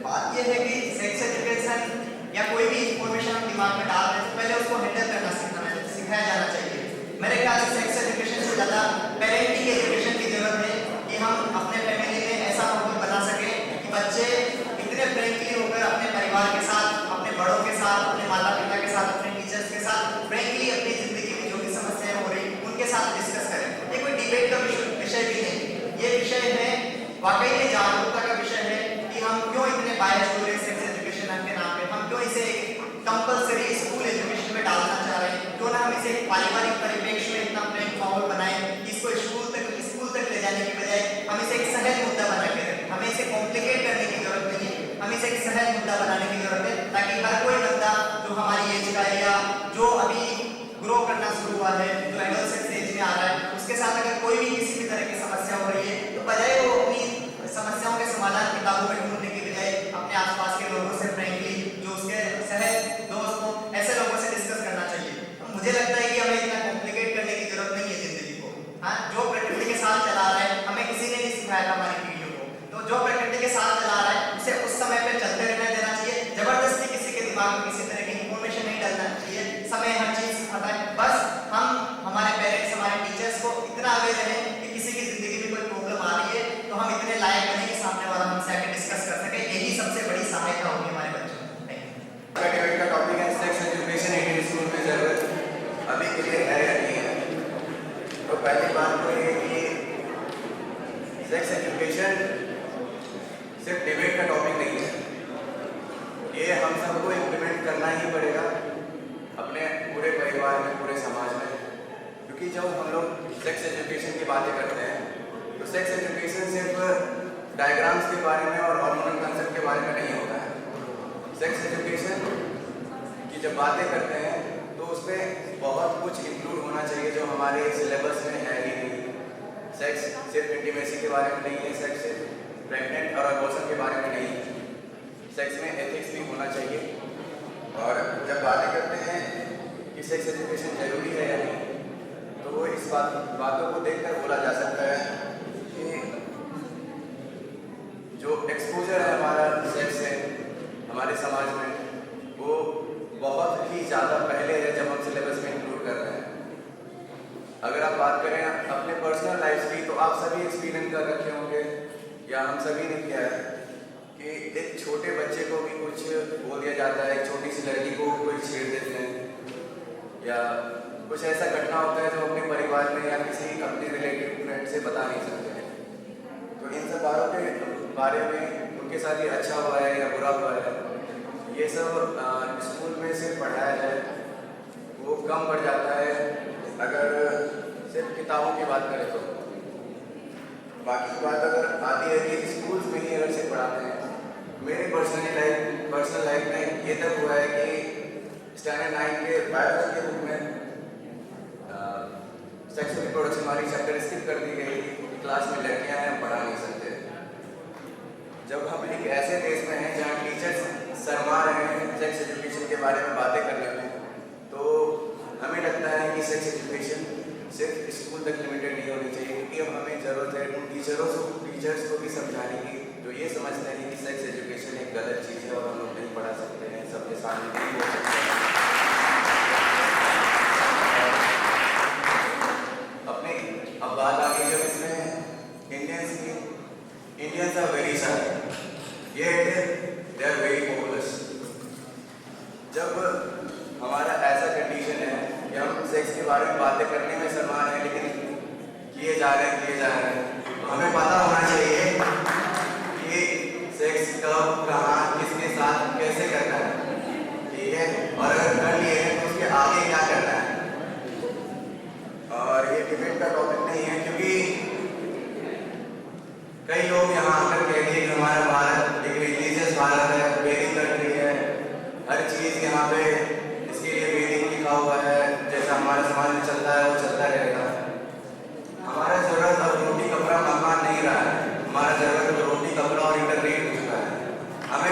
बात ये है कि सेक्स एजुकेशन या कोई भी इंफॉर्मेशन हम दिमाग में डाल रहे हैं तो पहले उसको हैंडल करना सिखाया जाना चाहिए। मेरे ख्याल से सेक्स एजुकेशन से ज़्यादा पेरेंटिंग एजुकेशन की जरूरत है कि हम अपने फैमिली में ऐसा माहौल बना सकें कि बच्चे इतने फ्रेंकली होकर अपने परिवार के साथ, अपने बड़ों के साथ, अपने माता पिता के साथ, अपने टीचर्स के साथ फ्रेंकली अपनी जिंदगी में जो भी समस्याएं हो रही उनके साथ डिस्कस करें। ये कोई डिबेट का विषय भी नहीं, ये विषय है वाकई में जागरूकता का विषय है कि हम क्यों इतने बायस हो रहे हैं सेक्स एजुकेशन के नाम पे, हम क्यों इसे कंपलसरी स्कूल एजुकेशन में डालना चाह रहे हैं, क्यों ना हम इसे पारिवारिक परिप्रेक्ष्य में इतना प्रेम माहौल बनाएं कि इसको स्कूल तक ले जाने की बजाय हम इसे एक सहज मुद्दा बना के रखें। हमें इसे कॉम्प्लिकेट करने की जरूरत नहीं है, हमें इसे एक सहज मुद्दा बनाने की जरूरत है ताकि हर कोई बंदा जो हमारी एज का है या जो अभी ग्रो करना शुरू हुआ है, जो एडोलसेंस एज में आ रहा है, उसके साथ अगर कोई भी किसी भी तरह की समस्या हो रही है तो बजाय वो अपनी समस्याओं के समाधान किताबों में ढूंढने की बजाय अपने आसपास के लोगों से फ्रेंकली, जो उसके सहज दोस्त हों, ऐसे लोगों से डिस्कस करना चाहिए। तो मुझे लगता है कि हमें इतना कॉम्प्लिकेट करने की जरूरत नहीं है जिंदगी को। हाँ, जो प्रकृति के साथ चला रहा है, हमें किसी ने नहीं सिखाया था हमारी पीढ़ियों को, तो जो प्रकृति के साथ चला रहा है उसे उस समय पे चलते रहने देना चाहिए। जबरदस्ती किसी के दिमाग में किसी तरह की इंफॉर्मेशन नहीं डालना चाहिए। समय हर चीज सिखाता है, बस हम हमारे पेरेंट्स, हमारे टीचर्स को इतना अवेयर रहें कि किसी की जिंदगी में कोई प्रॉब्लम आ रही है तो हम इतने लायक बने कि सामने वाला हमसे आके डिस्कस कर सके। यही सबसे बड़ी सहायता होगी हमारे बच्चों को। डिबेट का टॉपिक है सेक्स एजुकेशन इंडियन स्कूल में जरूरत अभी के लिए है या नहीं है। तो पहली बात तो ये कि सेक्स एजुकेशन सिर्फ डिबेट का टॉपिक नहीं है, ये हम सबको इम्प्लीमेंट करना ही पड़ेगा अपने पूरे परिवार में, पूरे समाज में। क्योंकि जब हम लोग सेक्स एजुकेशन की बातें करते हैं तो सेक्स एजुकेशन सिर्फ डायग्राम्स के बारे में और हार्मोनल कंसेप्ट के बारे में नहीं होता है। सेक्स एजुकेशन की जब बातें करते हैं तो उसमें बहुत कुछ इंक्लूड होना चाहिए जो हमारे सिलेबस में है ही नहीं। सेक्स सिर्फ इंटीमेसी के बारे में नहीं है, सेक्स प्रेग्नेंट और अबॉर्शन के बारे में नहीं, सेक्स में एथिक्स भी होना चाहिए। और जब बातें करते हैं कि सेक्स एजुकेशन जरूरी है या नहीं, तो वो इस बातों को देखकर बोला जा सकता है कि जो एक्सपोजर है हमारा सेक्स से हमारे समाज में, वो बहुत ही ज़्यादा पहले है जब हम सिलेबस में इंक्लूड कर रहे हैं। अगर आप बात करें अपने पर्सनल लाइफ की, तो आप सभी एक्सपीरियंस कर रखे होंगे या हम सभी ने किया है कि एक छोटे बच्चे को भी कुछ बोल दिया जाता है, एक छोटी सी लड़की को कोई छेड़ देते हैं या कुछ ऐसा घटना होता है जो अपने परिवार में या किसी अपने रिलेटिव फ्रेंड से बता नहीं सकते हैं। तो इन सब बातों के बारे में उनके साथ ये अच्छा हुआ है या बुरा हुआ है, ये सब स्कूल में सिर्फ पढ़ाया जाए वो कम पड़ जाता है अगर सिर्फ किताबों की बात करें तो। बाकी की बात अगर आती है कि स्कूल्स में ही अगर से पढ़ाते हैं, मेरी पर्सनल लाइफ में ये तक हुआ है कि स्टैंडर्ड 9 के बायोलॉजी के बुक में सेक्सुअल रिप्रोडक्शन वाली चैप्टर स्किप कर दी गई थी। क्लास में लड़कियां हैं, हम पढ़ा नहीं सकते। जब हम एक ऐसे देश में हैं जहाँ टीचर्स शर्मा रहे हैं सेक्स एजुकेशन के बारे में बातें करने में, तो हमें लगता है कि सेक्स एजुकेशन सिर्फ स्कूल तक लिमिटेड नहीं होनी चाहिए, क्योंकि अब हमें ज़रूरत है उन टीचर्स को भी समझाने की जो ये समझते हैं कि सेक्स एजुकेशन एक गलत चीज़ है और हम लोग नहीं पढ़ा सकते हैं, सबके सामने नहीं बोल सकते हैं। अपने अब बात आ गई जब इसमें Indians are very shy, yet they are very popular. जब हमारा ऐसा कंडीशन है कि हम सेक्स के बारे में बातें करने में शर्मा रहे हैं, लेकिन किए जा रहे हैं, तो हमें पता होना चाहिए कि सेक्स कब, कहाँ, किसके साथ, कैसे करना है, ठीक है, और अगर कर लिए हैं तो उसके आगे क्या करना है। और ये डिबेट का टॉपिक नहीं है, क्योंकि कई लोग यहाँ आकर कह दिए कि हमारा भारत एक रिलीजियस भारत है, वेदिक कंट्री है, हर चीज़ यहाँ पे इसके लिए वेदिक लिखा हुआ है, जैसा हमारे समाज में चलता है वो चलता रहेगा। हमारा ज़रूरत अब रोटी कपड़ा मकान नहीं रहा है, हमारा ज़रूरत अब रोटी कपड़ा और इंटरनेट हो चुका है। हमें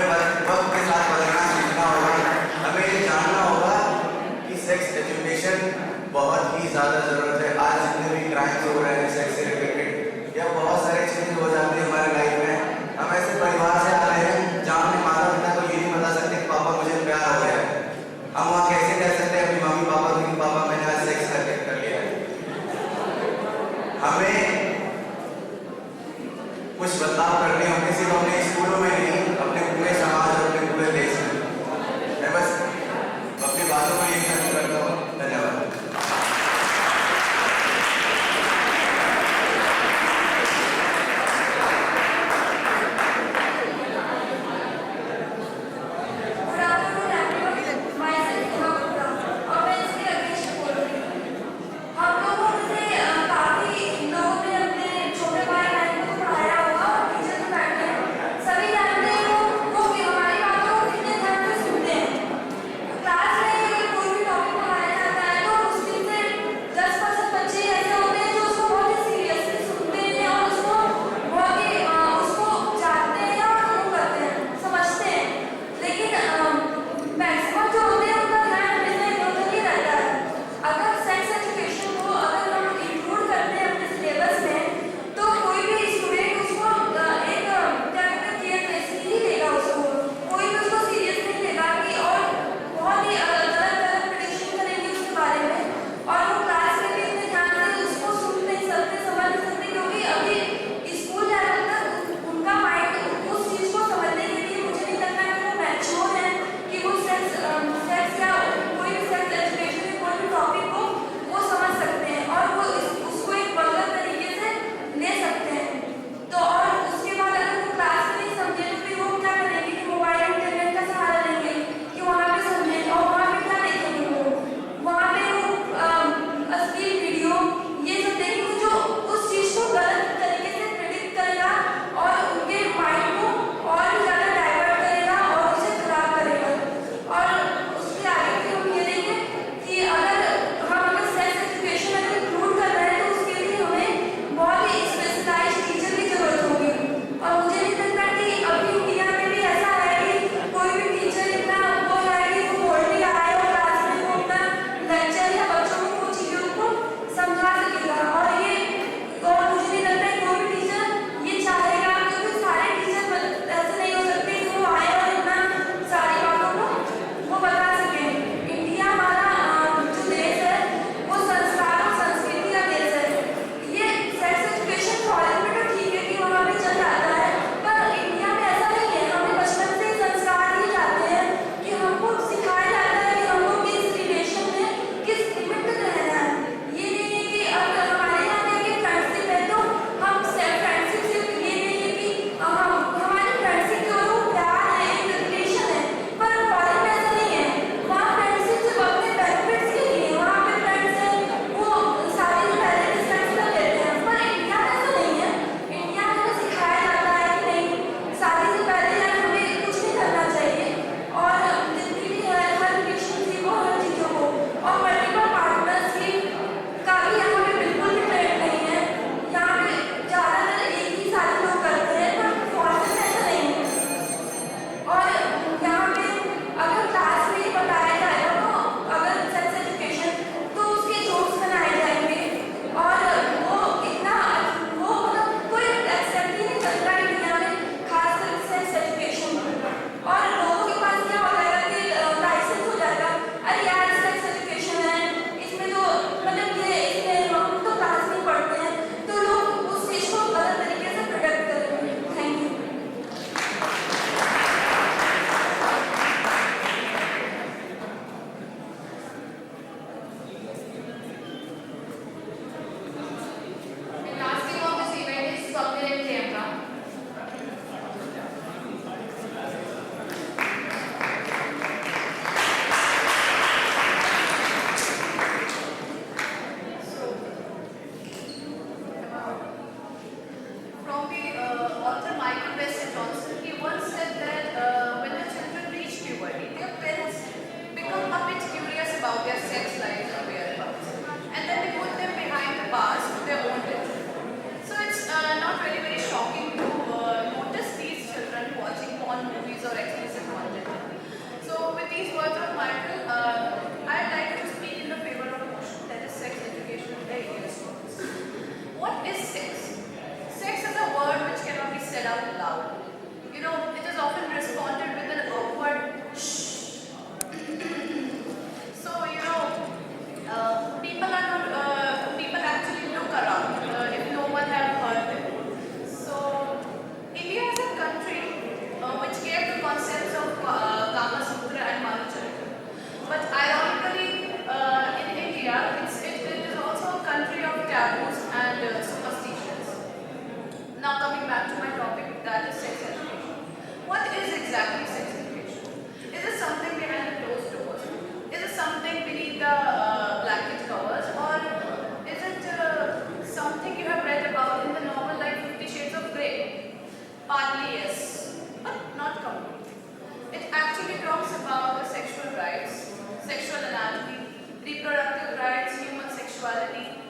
reproductive rights, human sexuality,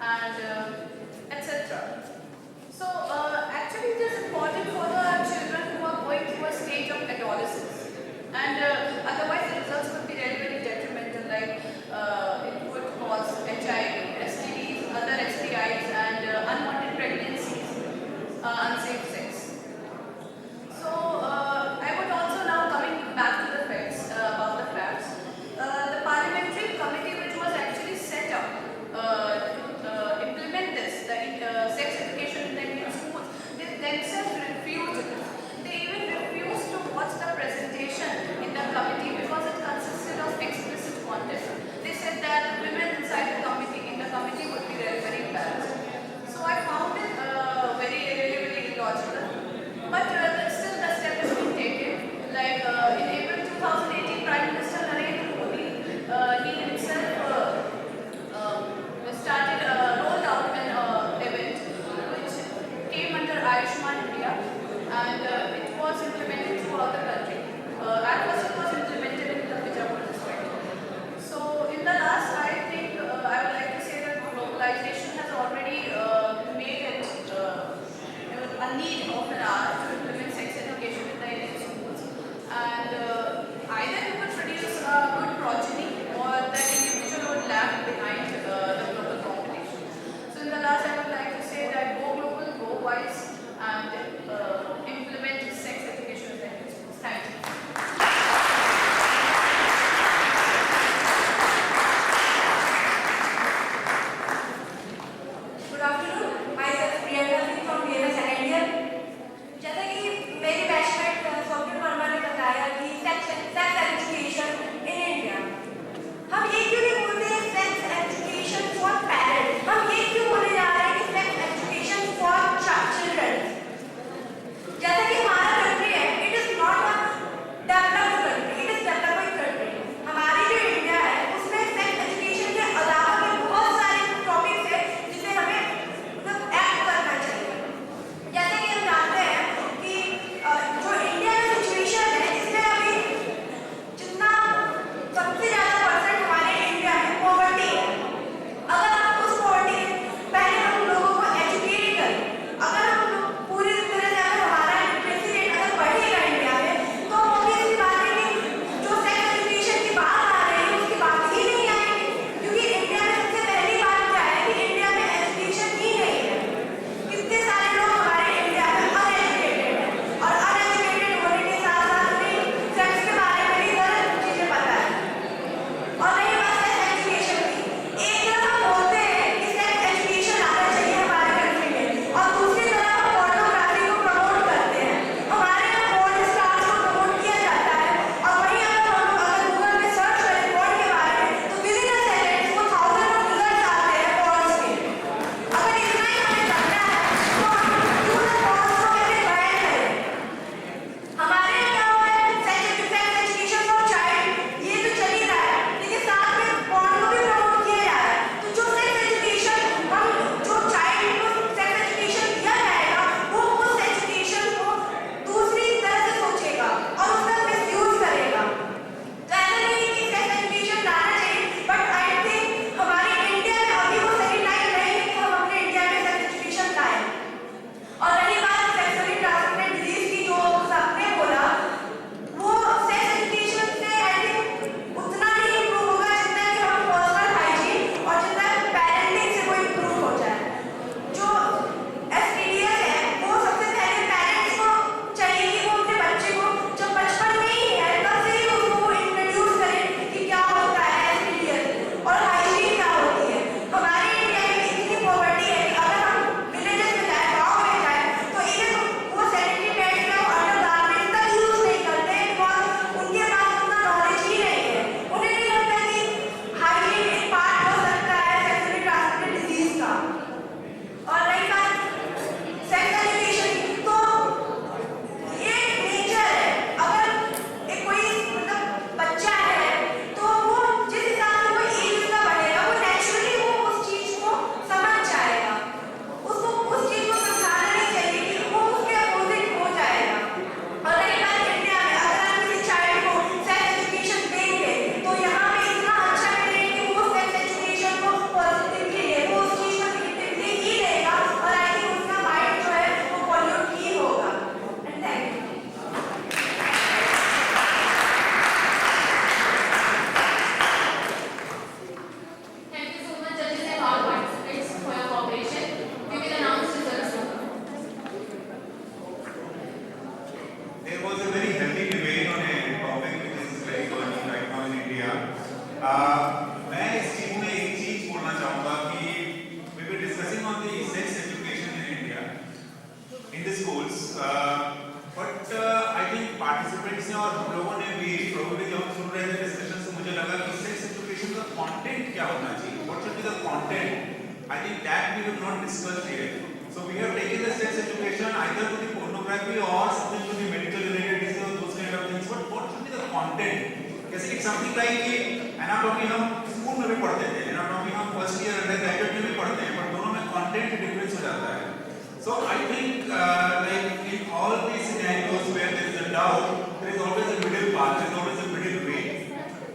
and etc. So actually it is important for the children who are going through a stage of adolescence, and otherwise the results would be very, very detrimental, like it would cause HIV, STDs, other STIs, and unwanted pregnancies, unsafe sex. So I would also now coming back to the facts, about the facts. The parliamentary committee which was actually set up to implement this, the sex education in the Indian schools, they themselves refused it. They even refused to watch the presentation in the committee because it consisted of explicit content. They said that women inside the committee would be very, very embarrassed. So I found it really, very illogical. But still the step has been taken. Like in April 2018, Prime Minister Narendra Modi, he himself rolled out an event which came under Ayushman India, and it was implemented throughout the country. At first it was implemented in the Bijapur district. So in the last, I think I would like to say that globalization has already made it a need of an hour to implement sex education in the Indian schools. And either you could produce a good progeny, or the individual would lag behind the global competition. So in the last, I would like to say that go global, go wise, and implement sex education in the Indian schools. Thank you. Students ने और हम लोगों ने भी probably जब हम सुन रहे थे डिस्कशन तो मुझे लगा कि सेक्स एजुकेशन का कंटेंट क्या होना चाहिए, what should be the content. I think that we have not discussed here. So we have taken the sex education either to the pornography or something to the medical related disease or those kind of things. But what should be the content? जैसे कि something like कि anatomy हम school में भी पढ़ते थे, anatomy हम first year undergraduate में भी पढ़ते हैं, पर दोनों में कंटेंट डिफरेंस हो जाता है. So I think like in all these scenarios where there is a doubt, there is always a middle path, there is always a middle way.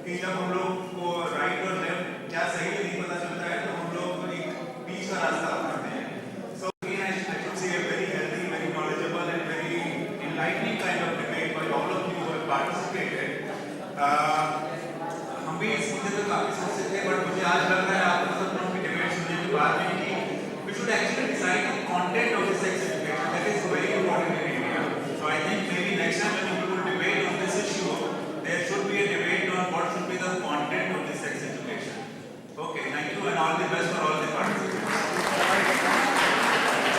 कि जब हम लोग को राइट और लेफ्ट क्या सही है नहीं पता चलता है तो हम लोग एक बीच का रास्ता अपनाते हैं. So again I should say a very healthy, very knowledgeable and very enlightening kind of debate by all of you who have participated. हम भी इस मुद्दे पे काफी सोचते थे, बट मुझे आज लग रहा है आप सब लोगों की डिबेट सुनने के बाद में कि we should actually decide the content of